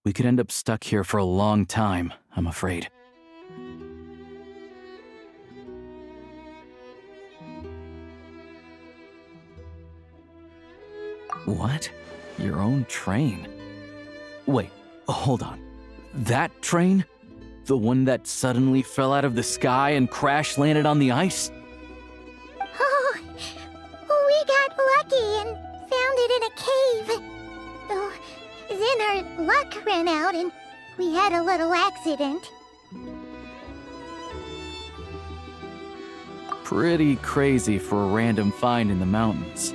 We could end up stuck here for a long time, I'm afraid. What? Your own train? Wait, hold on. That train? The one that suddenly fell out of the sky and crash-landed on the ice?
Oh, we got lucky and found it in a cave. Oh, then our luck ran out and we had a little accident.
Pretty crazy for a random find in the mountains.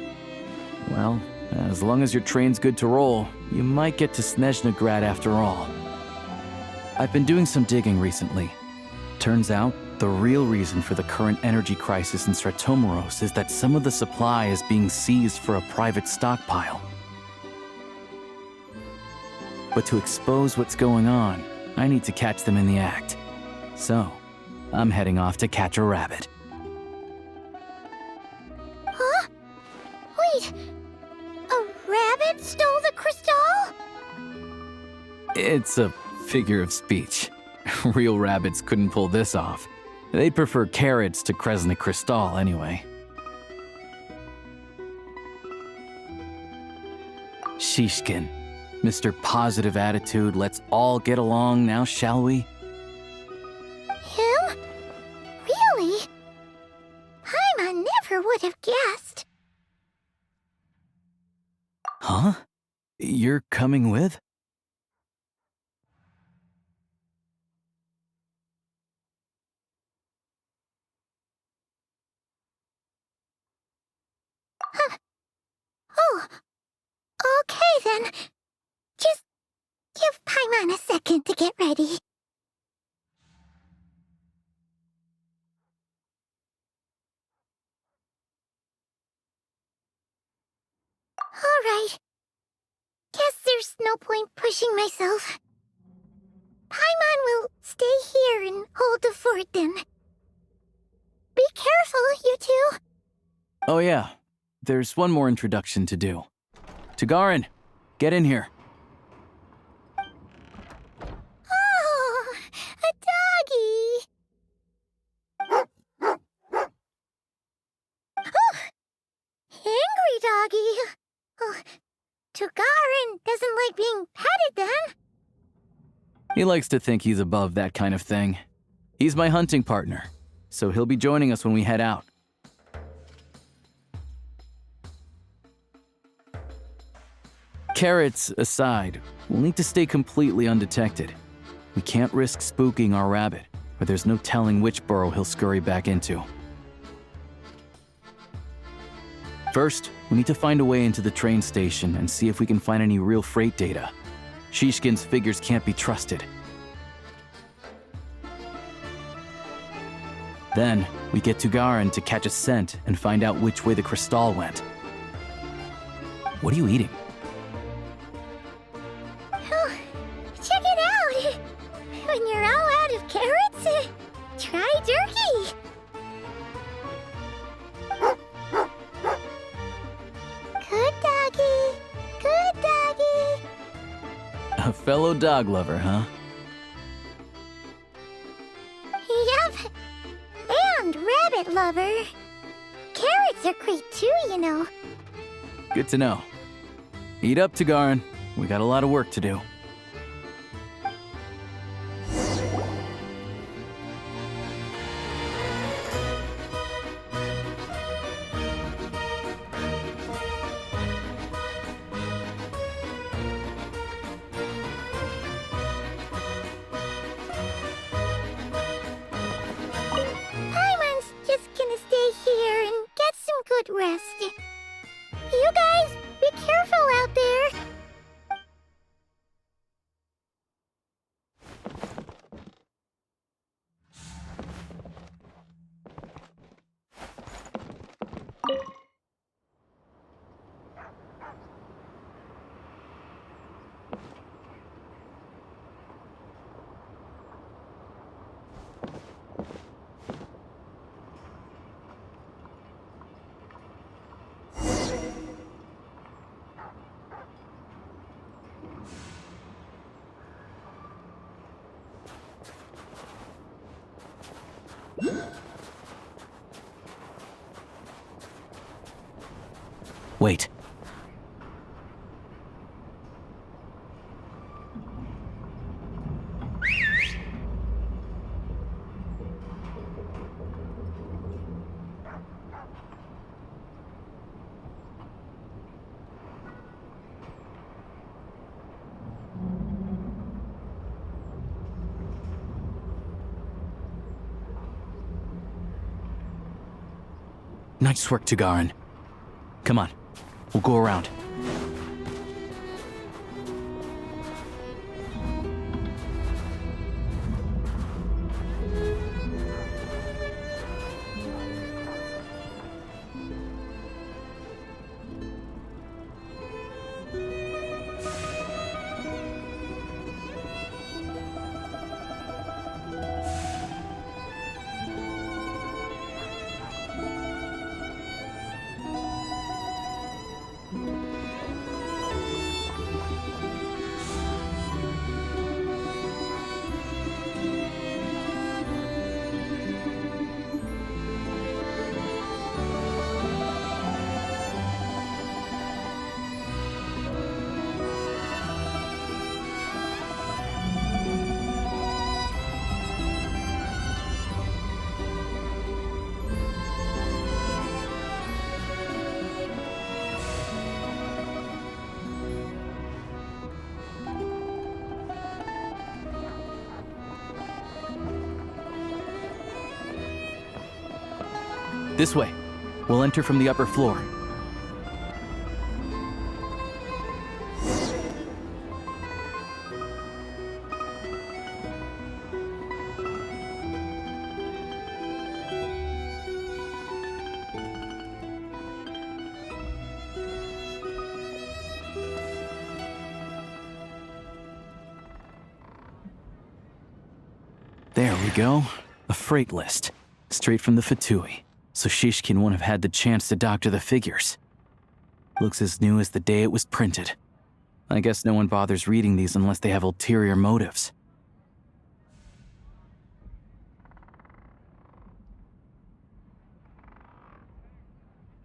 Well, as long as your train's good to roll, you might get to Snezhnegrad after all. I've been doing some digging recently. Turns out, the real reason for the current energy crisis in Stratomeros is that some of the supply is being seized for a private stockpile. But to expose what's going on, I need to catch them in the act. So, I'm heading off to catch a rabbit.
Huh? Wait, a rabbit stole the crystal?
It's a figure of speech. Real rabbits couldn't pull this off. They'd prefer carrots to Kresnik Crystal anyway. Shishkin, Mr. Positive Attitude, let's all get along now, shall we?
Him? Really? Paimon never would have guessed.
Huh? You're coming with?
Oh, okay then. Just give Paimon a second to get ready. Alright. Guess there's no point pushing myself. Paimon will stay here and hold the fort then. Be careful, you two.
Oh yeah, there's one more introduction to do. Tagarin, get in here.
Oh, a doggy. Oh, angry doggy. Oh, Tagarin doesn't like being petted then.
He likes to think he's above that kind of thing. He's my hunting partner, so he'll be joining us when we head out. Carrots aside, we'll need to stay completely undetected. We can't risk spooking our rabbit, or there's no telling which burrow he'll scurry back into. First, we need to find a way into the train station and see if we can find any real freight data. Shishkin's figures can't be trusted. Then, we get Tagarin to catch a scent and find out which way the crystal went. What are you eating?
Oh, check it out. When you're all out of carrots, try turkey. Good doggy. Good doggy.
A fellow dog lover, huh?
Yep. And rabbit lover. Carrots are great too, you know.
Good to know. Eat up, Tagarin. We got a lot of work to do.
Paimon's just gonna stay here and get some good rest. You guys, be careful out there.
Wait. Nice work, Tagarin. Come on, we'll go around. This way. We'll enter from the upper floor. There we go. A freight list. Straight from the Fatui. So Shishkin won't have had the chance to doctor the figures. Looks as new as the day it was printed. I guess no one bothers reading these unless they have ulterior motives.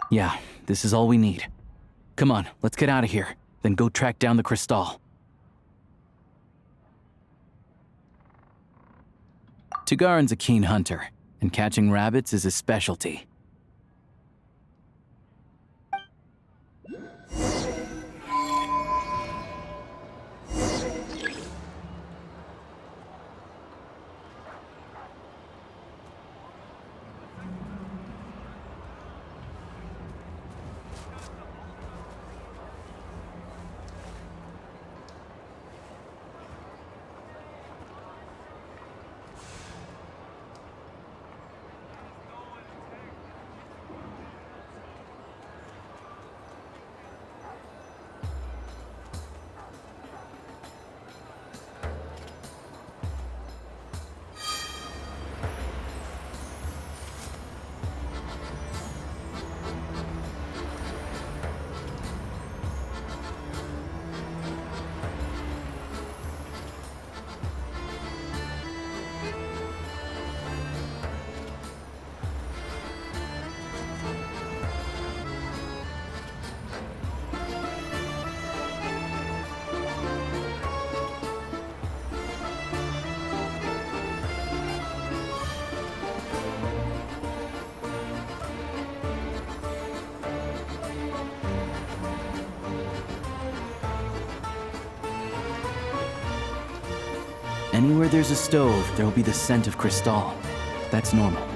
Yeah, this is all we need. Come on, let's get out of here, then go track down the Crystal. Tugarin's a keen hunter, and catching rabbits is his specialty. Anywhere there's a stove, there'll be the scent of Crystal. That's normal.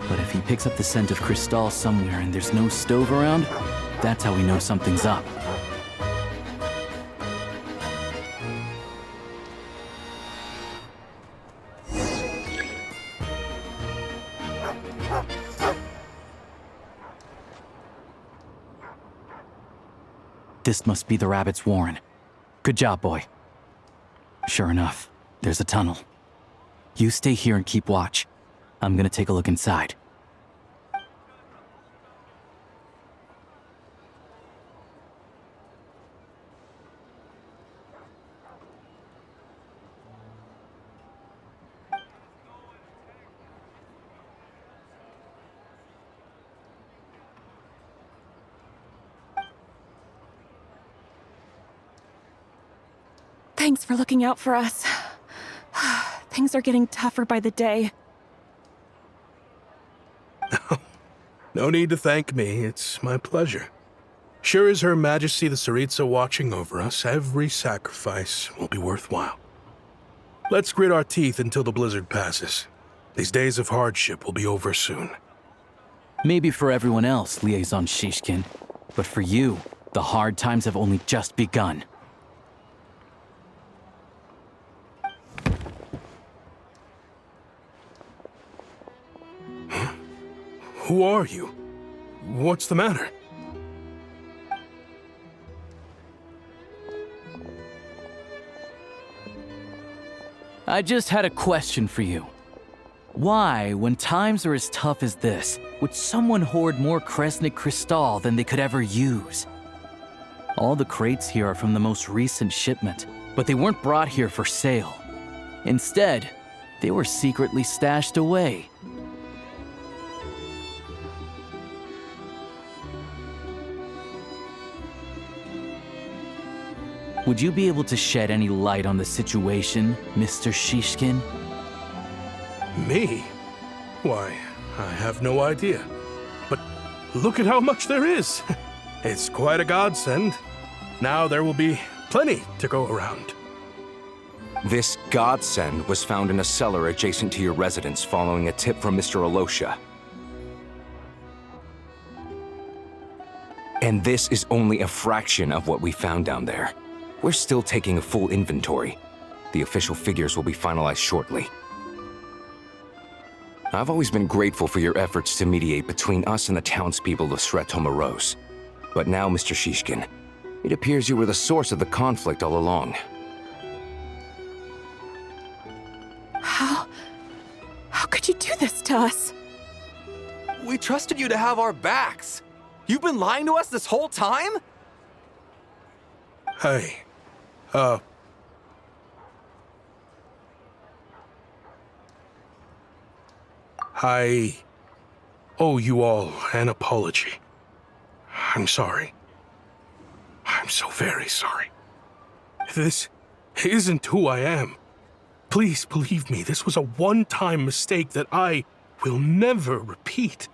But if he picks up the scent of Crystal somewhere and there's no stove around, that's how we know something's up. This must be the rabbit's warren. Good job, boy. Sure enough, there's a tunnel. You stay here and keep watch. I'm gonna take a look inside.
Thanks for looking out for us. Things are getting tougher by the day.
No need to thank me. It's my pleasure. Sure as Her Majesty the Tsaritsa watching over us, every sacrifice will be worthwhile. Let's grit our teeth until the blizzard passes. These days of hardship will be over soon.
Maybe for everyone else, Liaison Shishkin, but for you, the hard times have only just begun.
Who are you? What's the matter?
I just had a question for you. Why, when times are as tough as this, would someone hoard more Kresnik Crystal than they could ever use? All the crates here are from the most recent shipment, but they weren't brought here for sale. Instead, they were secretly stashed away. Would you be able to shed any light on the situation, Mr. Shishkin?
Me? Why, I have no idea. But look at how much there is. It's quite a godsend. Now there will be plenty to go around.
This godsend was found in a cellar adjacent to your residence following a tip from Mr. Alosha. And this is only a fraction of what we found down there. We're still taking a full inventory. The official figures will be finalized shortly. I've always been grateful for your efforts to mediate between us and the townspeople of Sretomaros. But now, Mr. Shishkin, it appears you were the source of the conflict all along.
How could you do this to us?
We trusted you to have our backs. You've been lying to us this whole time?
Hey, I owe you all an apology. I'm sorry. I'm so very sorry. This isn't who I am. Please believe me, this was a one-time mistake that I will never repeat.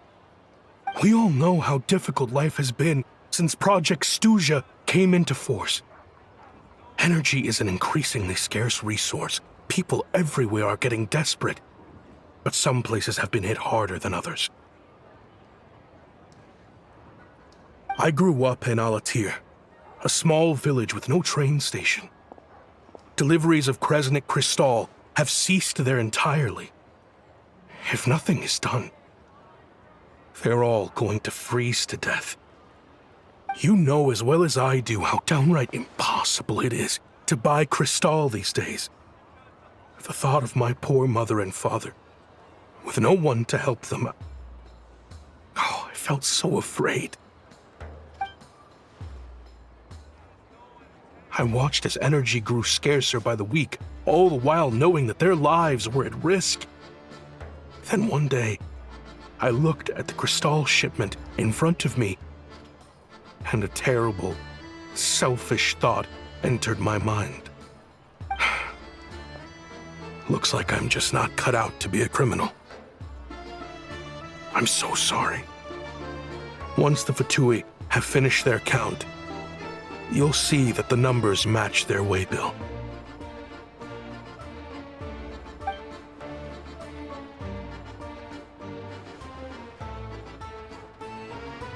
We all know how difficult life has been since Project Stuja came into force. Energy is an increasingly scarce resource. People everywhere are getting desperate. But some places have been hit harder than others. I grew up in Alatir, a small village with no train station. Deliveries of Kresnik Crystal have ceased there entirely. If nothing is done, they're all going to freeze to death. You know as well as I do how downright impossible it is to buy Crystal these days. The thought of my poor mother and father, with no one to help them, I felt so afraid. I watched as energy grew scarcer by the week, all the while knowing that their lives were at risk. Then one day, I looked at the Crystal shipment in front of me, and a terrible, selfish thought entered my mind. Looks like I'm just not cut out to be a criminal. I'm so sorry. Once the Fatui have finished their count, you'll see that the numbers match their waybill.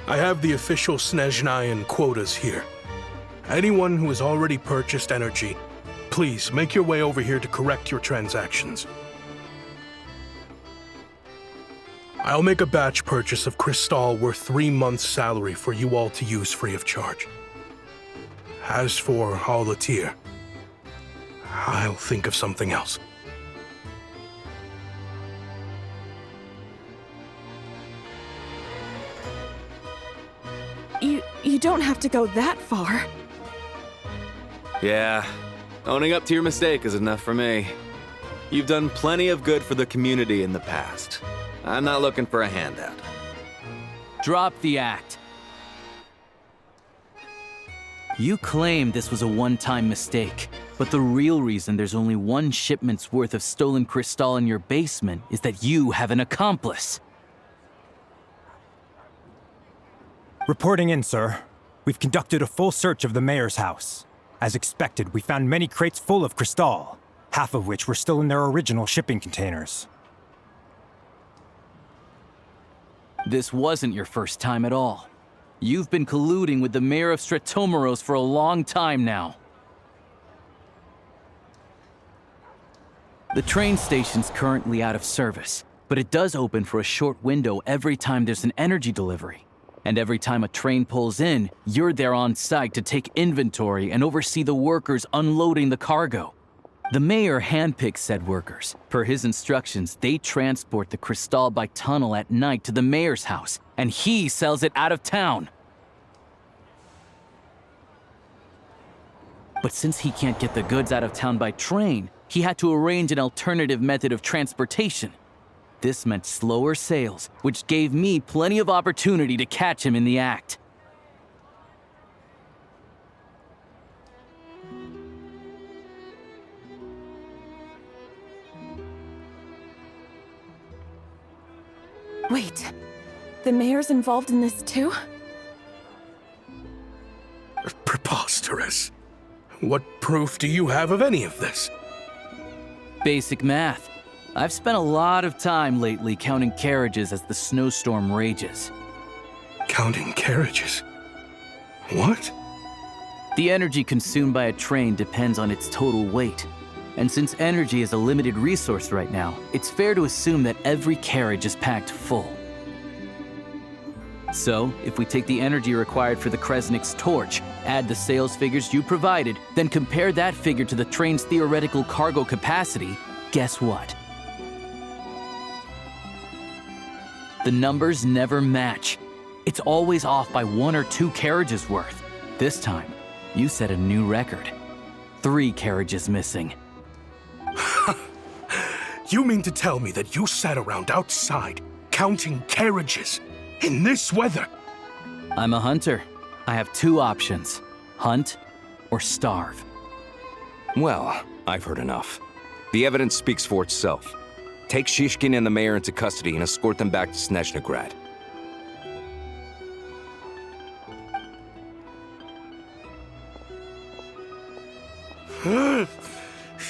I have the official Snezhnayan quotas here. Anyone who has already purchased energy, please make your way over here to correct your transactions. I'll make a batch purchase of Crystal worth 3 months' salary for you all to use free of charge. As for Alatir, I'll think of something else.
You don't have to go that far.
Yeah, owning up to your mistake is enough for me. You've done plenty of good for the community in the past. I'm not looking for a handout.
Drop the act. You claim this was a one-time mistake, but the real reason there's only one shipment's worth of stolen crystal in your basement is that you have an accomplice.
Reporting in, sir. We've conducted a full search of the mayor's house. As expected, we found many crates full of crystal, half of which were still in their original shipping containers.
This wasn't your first time at all. You've been colluding with the mayor of Stratomeros for a long time now. The train station's currently out of service, but it does open for a short window every time there's an energy delivery. And every time a train pulls in, you're there on site to take inventory and oversee the workers unloading the cargo. The mayor handpicks said workers. Per his instructions, they transport the crystal by tunnel at night to the mayor's house, and he sells it out of town. But since he can't get the goods out of town by train, he had to arrange an alternative method of transportation. This meant slower sales, which gave me plenty of opportunity to catch him in the act.
Wait, the mayor's involved in this too?
Preposterous. What proof do you have of any of this?
Basic math. I've spent a lot of time lately counting carriages as the snowstorm rages.
Counting carriages? What?
The energy consumed by a train depends on its total weight. And since energy is a limited resource right now, it's fair to assume that every carriage is packed full. So, if we take the energy required for the Kresnik's torch, add the sales figures you provided, then compare that figure to the train's theoretical cargo capacity, guess what? The numbers never match. It's always off by 1 or 2 carriages worth. This time, you set a new record. 3 carriages missing.
You mean to tell me that you sat around outside, counting carriages, in this weather?
I'm a hunter. I have 2 options. Hunt or starve.
Well, I've heard enough. The evidence speaks for itself. Take Shishkin and the mayor into custody and escort them back to Snezhnograd.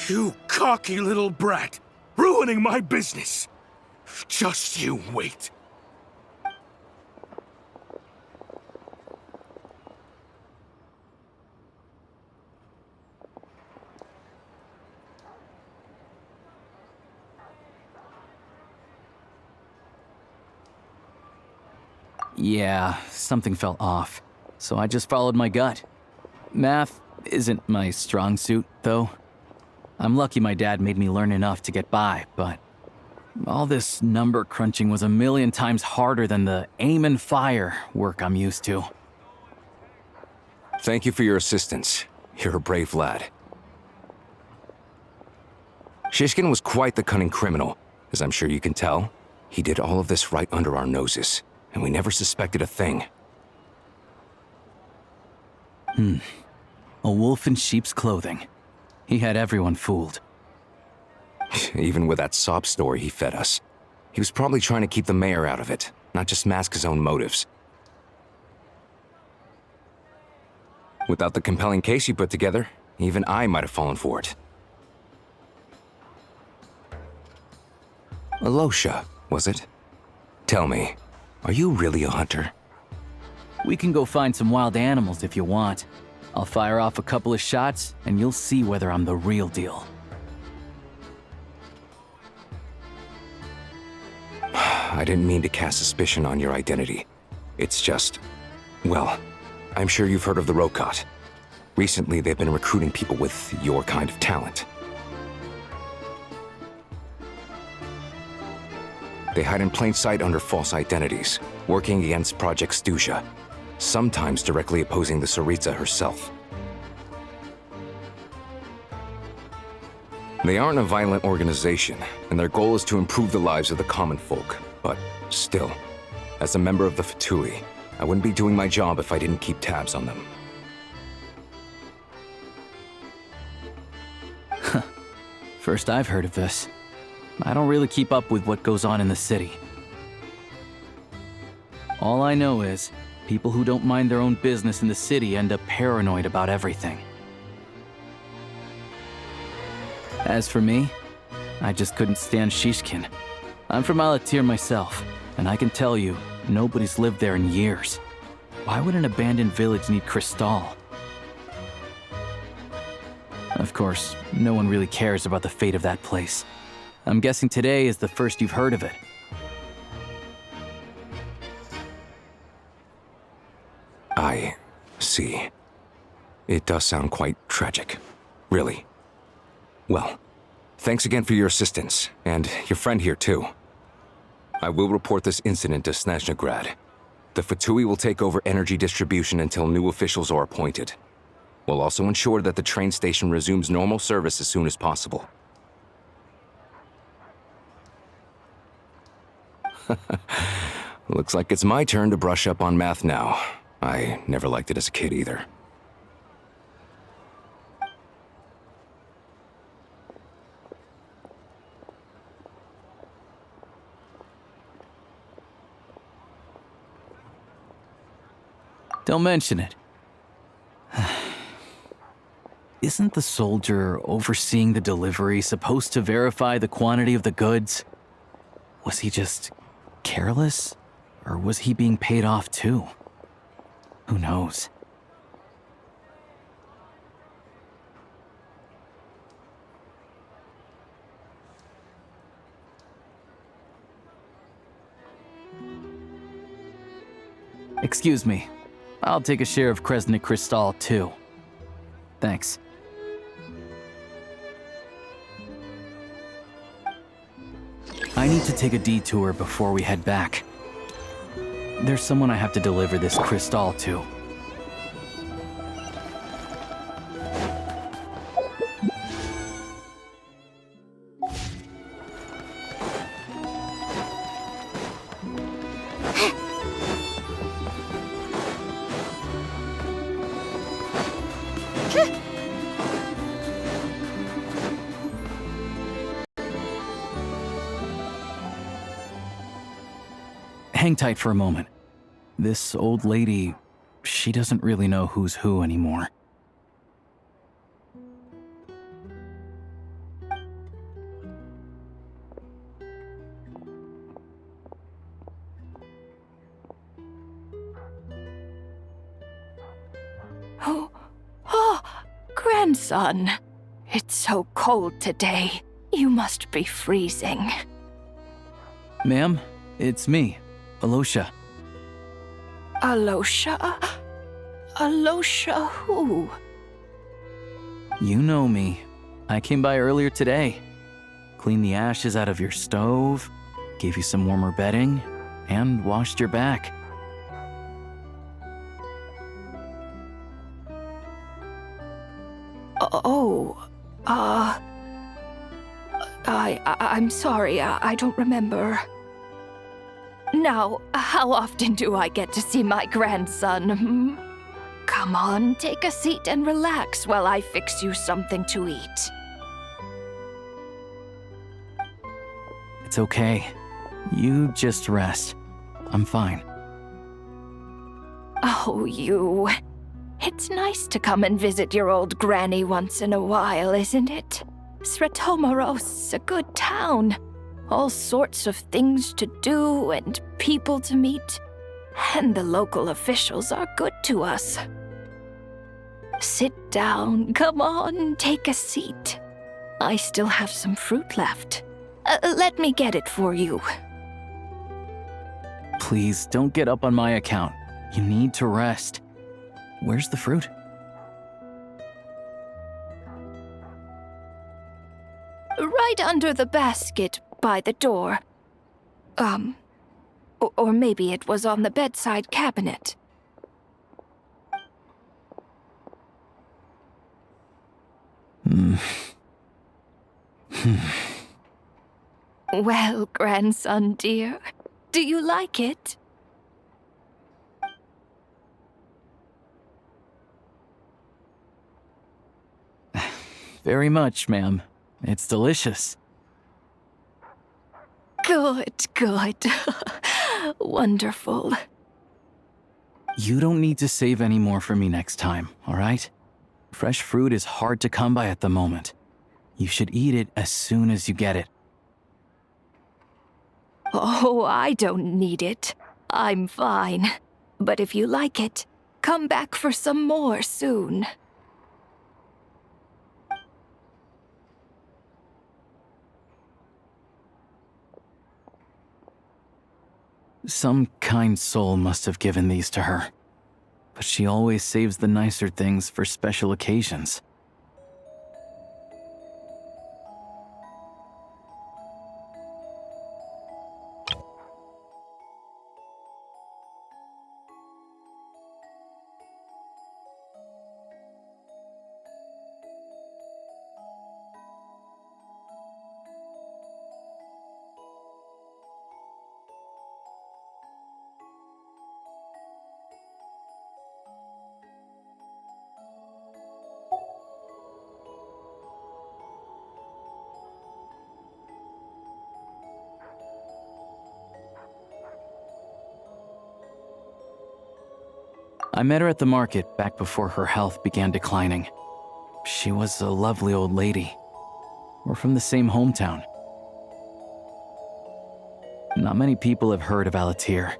You cocky little brat! Ruining my business! Just you wait.
Yeah, something felt off, so I just followed my gut. Math isn't my strong suit, though. I'm lucky my dad made me learn enough to get by, but all this number crunching was a million times harder than the aim and fire work I'm used to.
Thank you for your assistance. You're a brave lad. Shishkin was quite the cunning criminal, as I'm sure you can tell. He did all of this right under our noses, and we never suspected a thing.
A wolf in sheep's clothing. He had everyone fooled.
Even with that sob story he fed us. He was probably trying to keep the mayor out of it, not just mask his own motives. Without the compelling case you put together, even I might have fallen for it. Alosha, was it? Tell me, are you really a hunter?
We can go find some wild animals if you want. I'll fire off a couple of shots, and you'll see whether I'm the real deal.
I didn't mean to cast suspicion on your identity. It's just... well, I'm sure you've heard of the Rokot. Recently, they've been recruiting people with your kind of talent. They hide in plain sight under false identities, working against Project Stuja, sometimes directly opposing the Tsaritsa herself. They aren't a violent organization, and their goal is to improve the lives of the common folk. But still, as a member of the Fatui, I wouldn't be doing my job if I didn't keep tabs on them.
First I've heard of this. I don't really keep up with what goes on in the city. All I know is, people who don't mind their own business in the city end up paranoid about everything. As for me, I just couldn't stand Shishkin. I'm from Alatir myself, and I can tell you, nobody's lived there in years. Why would an abandoned village need Crystal? Of course, no one really cares about the fate of that place. I'm guessing today is the first you've heard of it.
I see. It does sound quite tragic. Really. Well, thanks again for your assistance, and your friend here too. I will report this incident to Snezhnegrad. The Fatui will take over energy distribution until new officials are appointed. We'll also ensure that the train station resumes normal service as soon as possible. Looks like it's my turn to brush up on math now. I never liked it as a kid either.
Don't mention it. Isn't the soldier overseeing the delivery supposed to verify the quantity of the goods? Was he just careless? Or was he being paid off too? Who knows? Excuse me. I'll take a share of Kresnik Crystal too. Thanks. I need to take a detour before we head back. There's someone I have to deliver this crystal to. Hang tight for a moment. This old lady, she doesn't really know who's who anymore.
Oh, grandson. It's so cold today. You must be freezing.
Ma'am, it's me, Alosha.
Alosha? Alosha who?
You know me. I came by earlier today. Cleaned the ashes out of your stove, gave you some warmer bedding, and washed your back.
I'm sorry, I don't remember. Now, how often do I get to see my grandson? Come on, take a seat and relax while I fix you something to eat.
It's okay. You just rest. I'm fine.
Oh, you. It's nice to come and visit your old granny once in a while, isn't it? Sretomaros, a good town. All sorts of things to do and people to meet. And the local officials are good to us. Sit down, come on, take a seat. I still have some fruit left. Let me get it for you.
Please, don't get up on my account. You need to rest. Where's the fruit?
right under the basket by the door. Or maybe it was on the bedside cabinet. Well, grandson dear, do you like it?
Very much, ma'am. It's delicious.
Good, good. Wonderful.
You don't need to save any more for me next time, all right? Fresh fruit is hard to come by at the moment. You should eat it as soon as you get it.
Oh, I don't need it. I'm fine. But if you like it, come back for some more soon.
Some kind soul must have given these to her. But she always saves the nicer things for special occasions. I met her at the market back before her health began declining. She was a lovely old lady. We're from the same hometown. Not many people have heard of Alatir,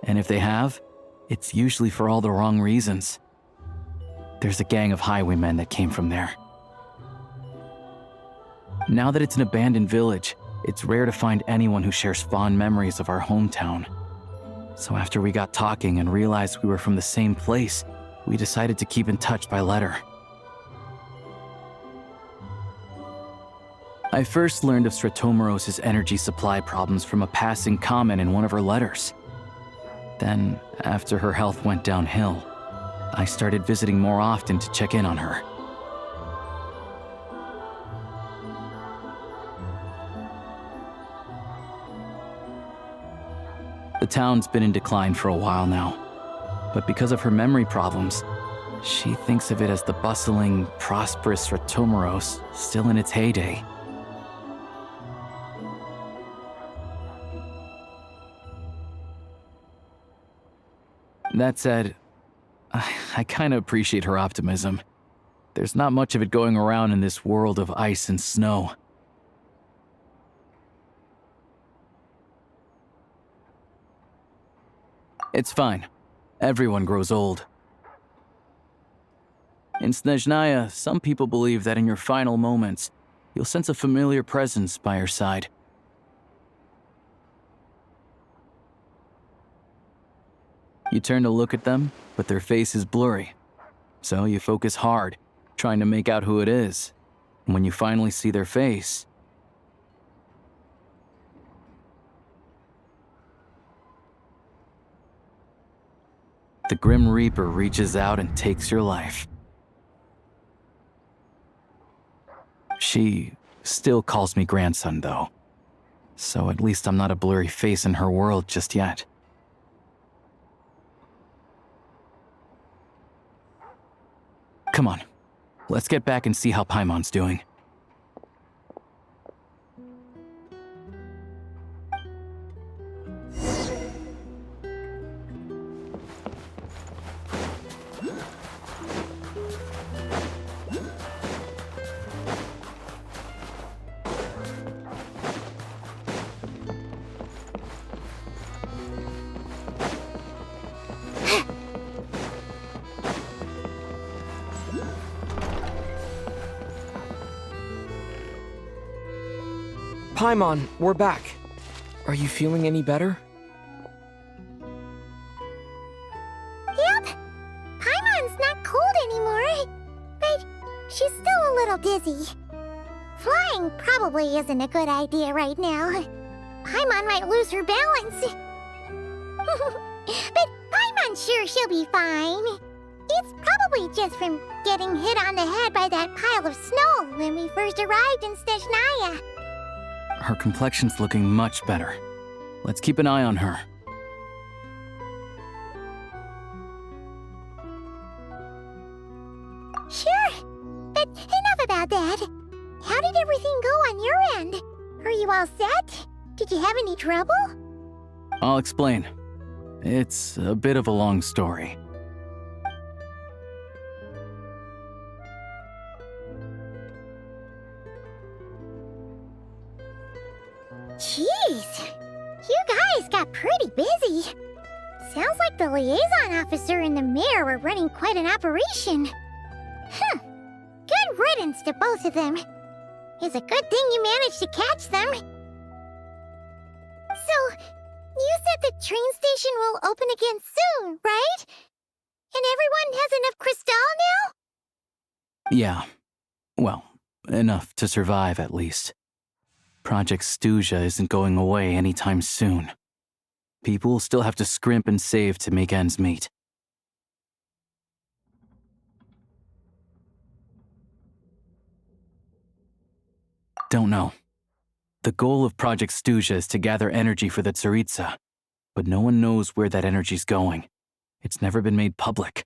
and if they have, it's usually for all the wrong reasons. There's a gang of highwaymen that came from there. Now that it's an abandoned village, it's rare to find anyone who shares fond memories of our hometown. So after we got talking and realized we were from the same place, we decided to keep in touch by letter. I first learned of Stratomoros's energy supply problems from a passing comment in one of her letters. Then, after her health went downhill, I started visiting more often to check in on her. The town's been in decline for a while now, but because of her memory problems, she thinks of it as the bustling, prosperous Stratomoros still in its heyday. That said, I kinda appreciate her optimism. There's not much of it going around in this world of ice and snow. It's fine. Everyone grows old. In Snezhnaya, some people believe that in your final moments, you'll sense a familiar presence by your side. You turn to look at them, but their face is blurry. So you focus hard, trying to make out who it is. And when you finally see their face, the Grim Reaper reaches out and takes your life. She still calls me grandson, though. So at least I'm not a blurry face in her world just yet. Come on, let's get back and see how Paimon's doing.
Paimon, we're back. Are you feeling any better?
Yep. Paimon's not cold anymore, but she's still a little dizzy. Flying probably isn't a good idea right now. Paimon might lose her balance. But Paimon's sure she'll be fine. It's probably just from getting hit on the head by that pile of snow when we first arrived in Snezhnaya.
Her complexion's looking much better. Let's keep an eye on her.
Sure, but enough about that. How did everything go on your end? Are you all set? Did you have any trouble?
I'll explain. It's a bit of a long story.
Jeez, you guys got pretty busy. Sounds like the liaison officer and the mayor were running quite an operation. Good riddance to both of them. It's a good thing you managed to catch them. So, you said the train station will open again soon, right? And everyone has enough crystal now?
Yeah. Well, enough to survive at least. Project Stuja isn't going away anytime soon. People will still have to scrimp and save to make ends meet. Don't know. The goal of Project Stuja is to gather energy for the Tsaritsa, but no one knows where that energy's going. It's never been made public.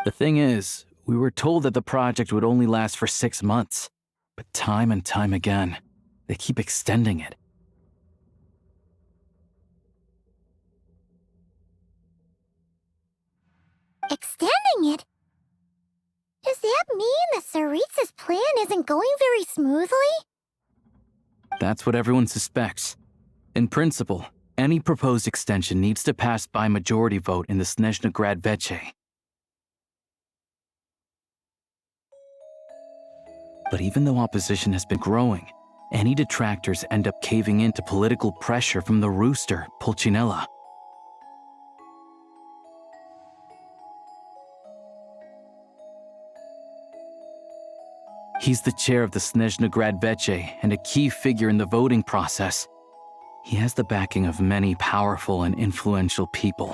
The thing is, we were told that the project would only last for 6 months, but time and time again, they keep extending it.
Extending it? Does that mean the Tsaritsa's plan isn't going very smoothly?
That's what everyone suspects. In principle, any proposed extension needs to pass by majority vote in the Snezhnograd Veche. But even though opposition has been growing, any detractors end up caving in to political pressure from the rooster, Pulcinella. He's the chair of the Snezhnograd Veche and a key figure in the voting process. He has the backing of many powerful and influential people.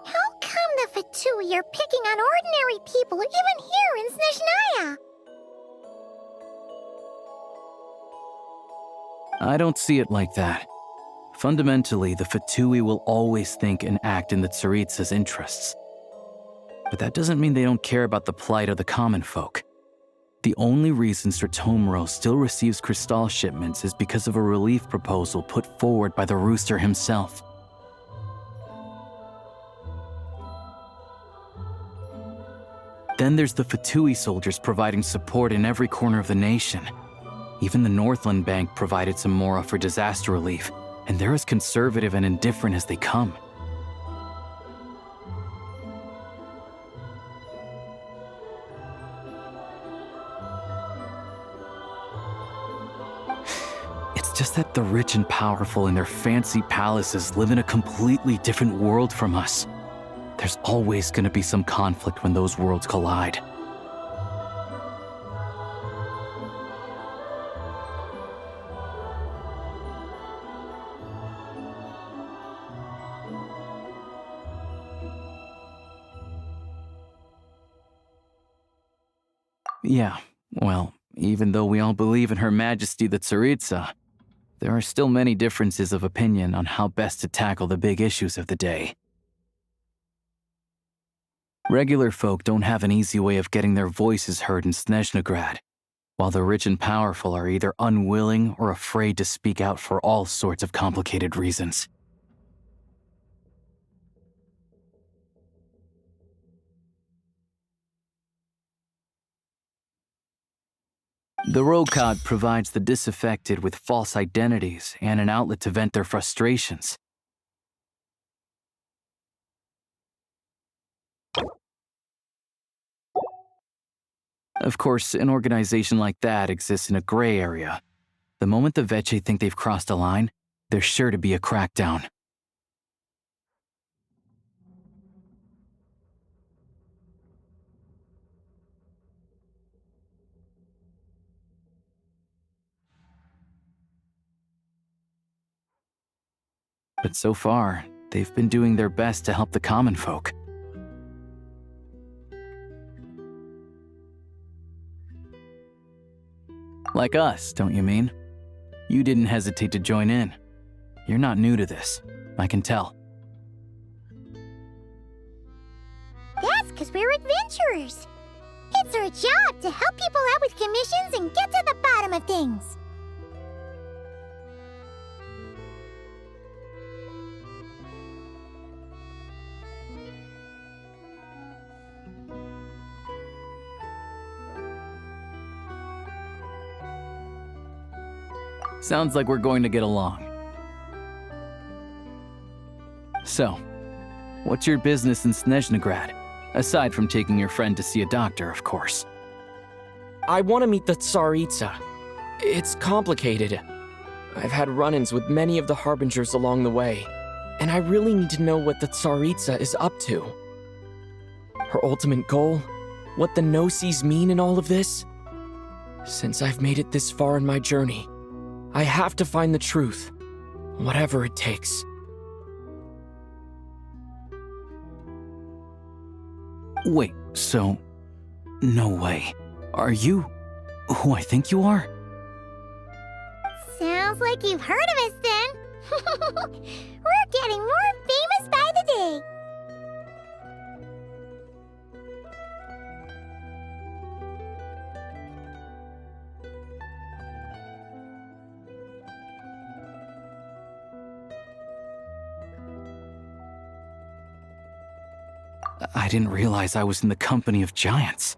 How come the Fatui are picking on ordinary people even here in Snezhnaya?
I don't see it like that. Fundamentally, the Fatui will always think and act in the Tsaritsa's interests. But that doesn't mean they don't care about the plight of the common folk. The only reason Sratomiro still receives crystal shipments is because of a relief proposal put forward by the rooster himself. Then there's the Fatui soldiers providing support in every corner of the nation. Even the Northland Bank provided some mora for disaster relief, and they're as conservative and indifferent as they come. It's just that the rich and powerful in their fancy palaces live in a completely different world from us. There's always going to be some conflict when those worlds collide. Yeah, well, even though we all believe in Her Majesty the Tsaritsa, there are still many differences of opinion on how best to tackle the big issues of the day. Regular folk don't have an easy way of getting their voices heard in Snezhnograd, while the rich and powerful are either unwilling or afraid to speak out for all sorts of complicated reasons. The Rokad provides the disaffected with false identities and an outlet to vent their frustrations. Of course, an organization like that exists in a gray area. The moment the Veche think they've crossed a line, there's sure to be a crackdown. But so far, they've been doing their best to help the common folk. Like us, don't you mean? You didn't hesitate to join in. You're not new to this, I can tell.
That's because we're adventurers. It's our job to help people out with commissions and get to the bottom of things.
Sounds like we're going to get along. So, what's your business in Snezhnegrad? Aside from taking your friend to see a doctor, of course.
I want to meet the Tsaritsa. It's complicated. I've had run-ins with many of the Harbingers along the way, and I really need to know what the Tsaritsa is up to. Her ultimate goal? What the Gnosis mean in all of this? Since I've made it this far in my journey, I have to find the truth, whatever it takes.
Wait, so... no way. Are you who I think you are?
Sounds like you've heard of us then. We're getting more famous by the day.
I didn't realize I was in the company of giants.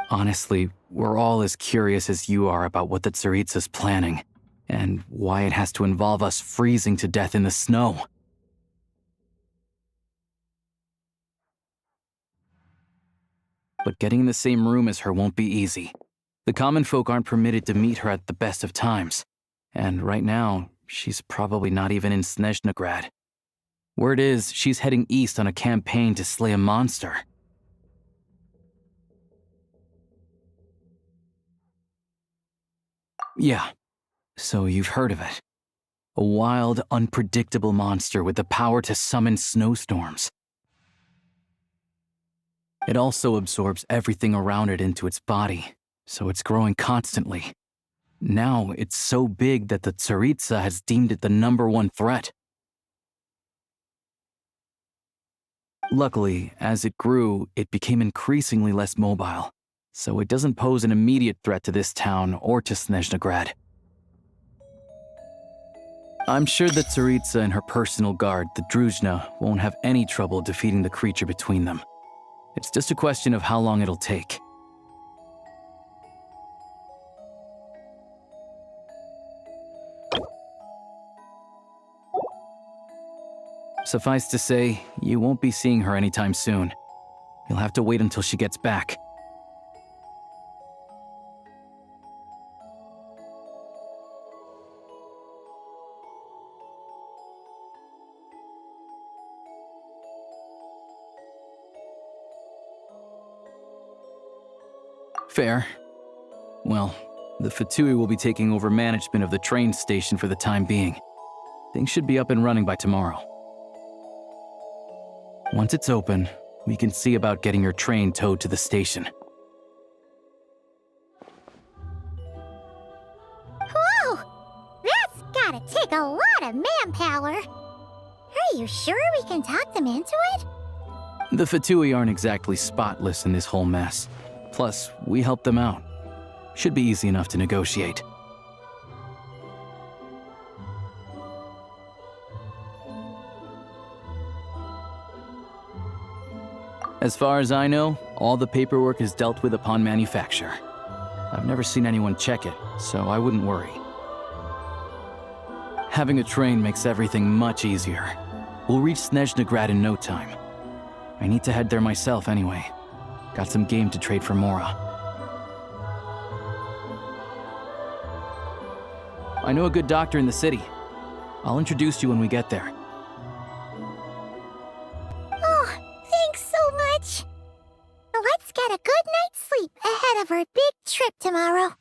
Honestly, we're all as curious as you are about what the Tsaritsa's planning, and why it has to involve us freezing to death in the snow. But getting in the same room as her won't be easy. The common folk aren't permitted to meet her at the best of times, and right now, she's probably not even in Snezhnegrad. Word is, she's heading east on a campaign to slay a monster. Yeah, so you've heard of it. A wild, unpredictable monster with the power to summon snowstorms. It also absorbs everything around it into its body, so it's growing constantly. Now it's so big that the Tsaritsa has deemed it the #1 threat. Luckily, as it grew, it became increasingly less mobile, so it doesn't pose an immediate threat to this town or to Snezhnegrad. I'm sure that Tsaritsa and her personal guard, the Druzhna, won't have any trouble defeating the creature between them. It's just a question of how long it'll take. Suffice to say, you won't be seeing her anytime soon. You'll have to wait until she gets back. Fair. Well, the Fatui will be taking over management of the train station for the time being. Things should be up and running by tomorrow. Once it's open, we can see about getting your train towed to the station.
Whoa! That's gotta take a lot of manpower. Are you sure we can talk them into it?
The Fatui aren't exactly spotless in this whole mess. Plus, we helped them out. Should be easy enough to negotiate. As far as I know, all the paperwork is dealt with upon manufacture. I've never seen anyone check it, so I wouldn't worry. Having a train makes everything much easier. We'll reach Snezhnegrad in no time. I need to head there myself anyway. Got some game to trade for Mora. I know a good doctor in the city. I'll introduce you when we get there.
Oh, thanks so much. Let's get a good night's sleep ahead of our big trip tomorrow.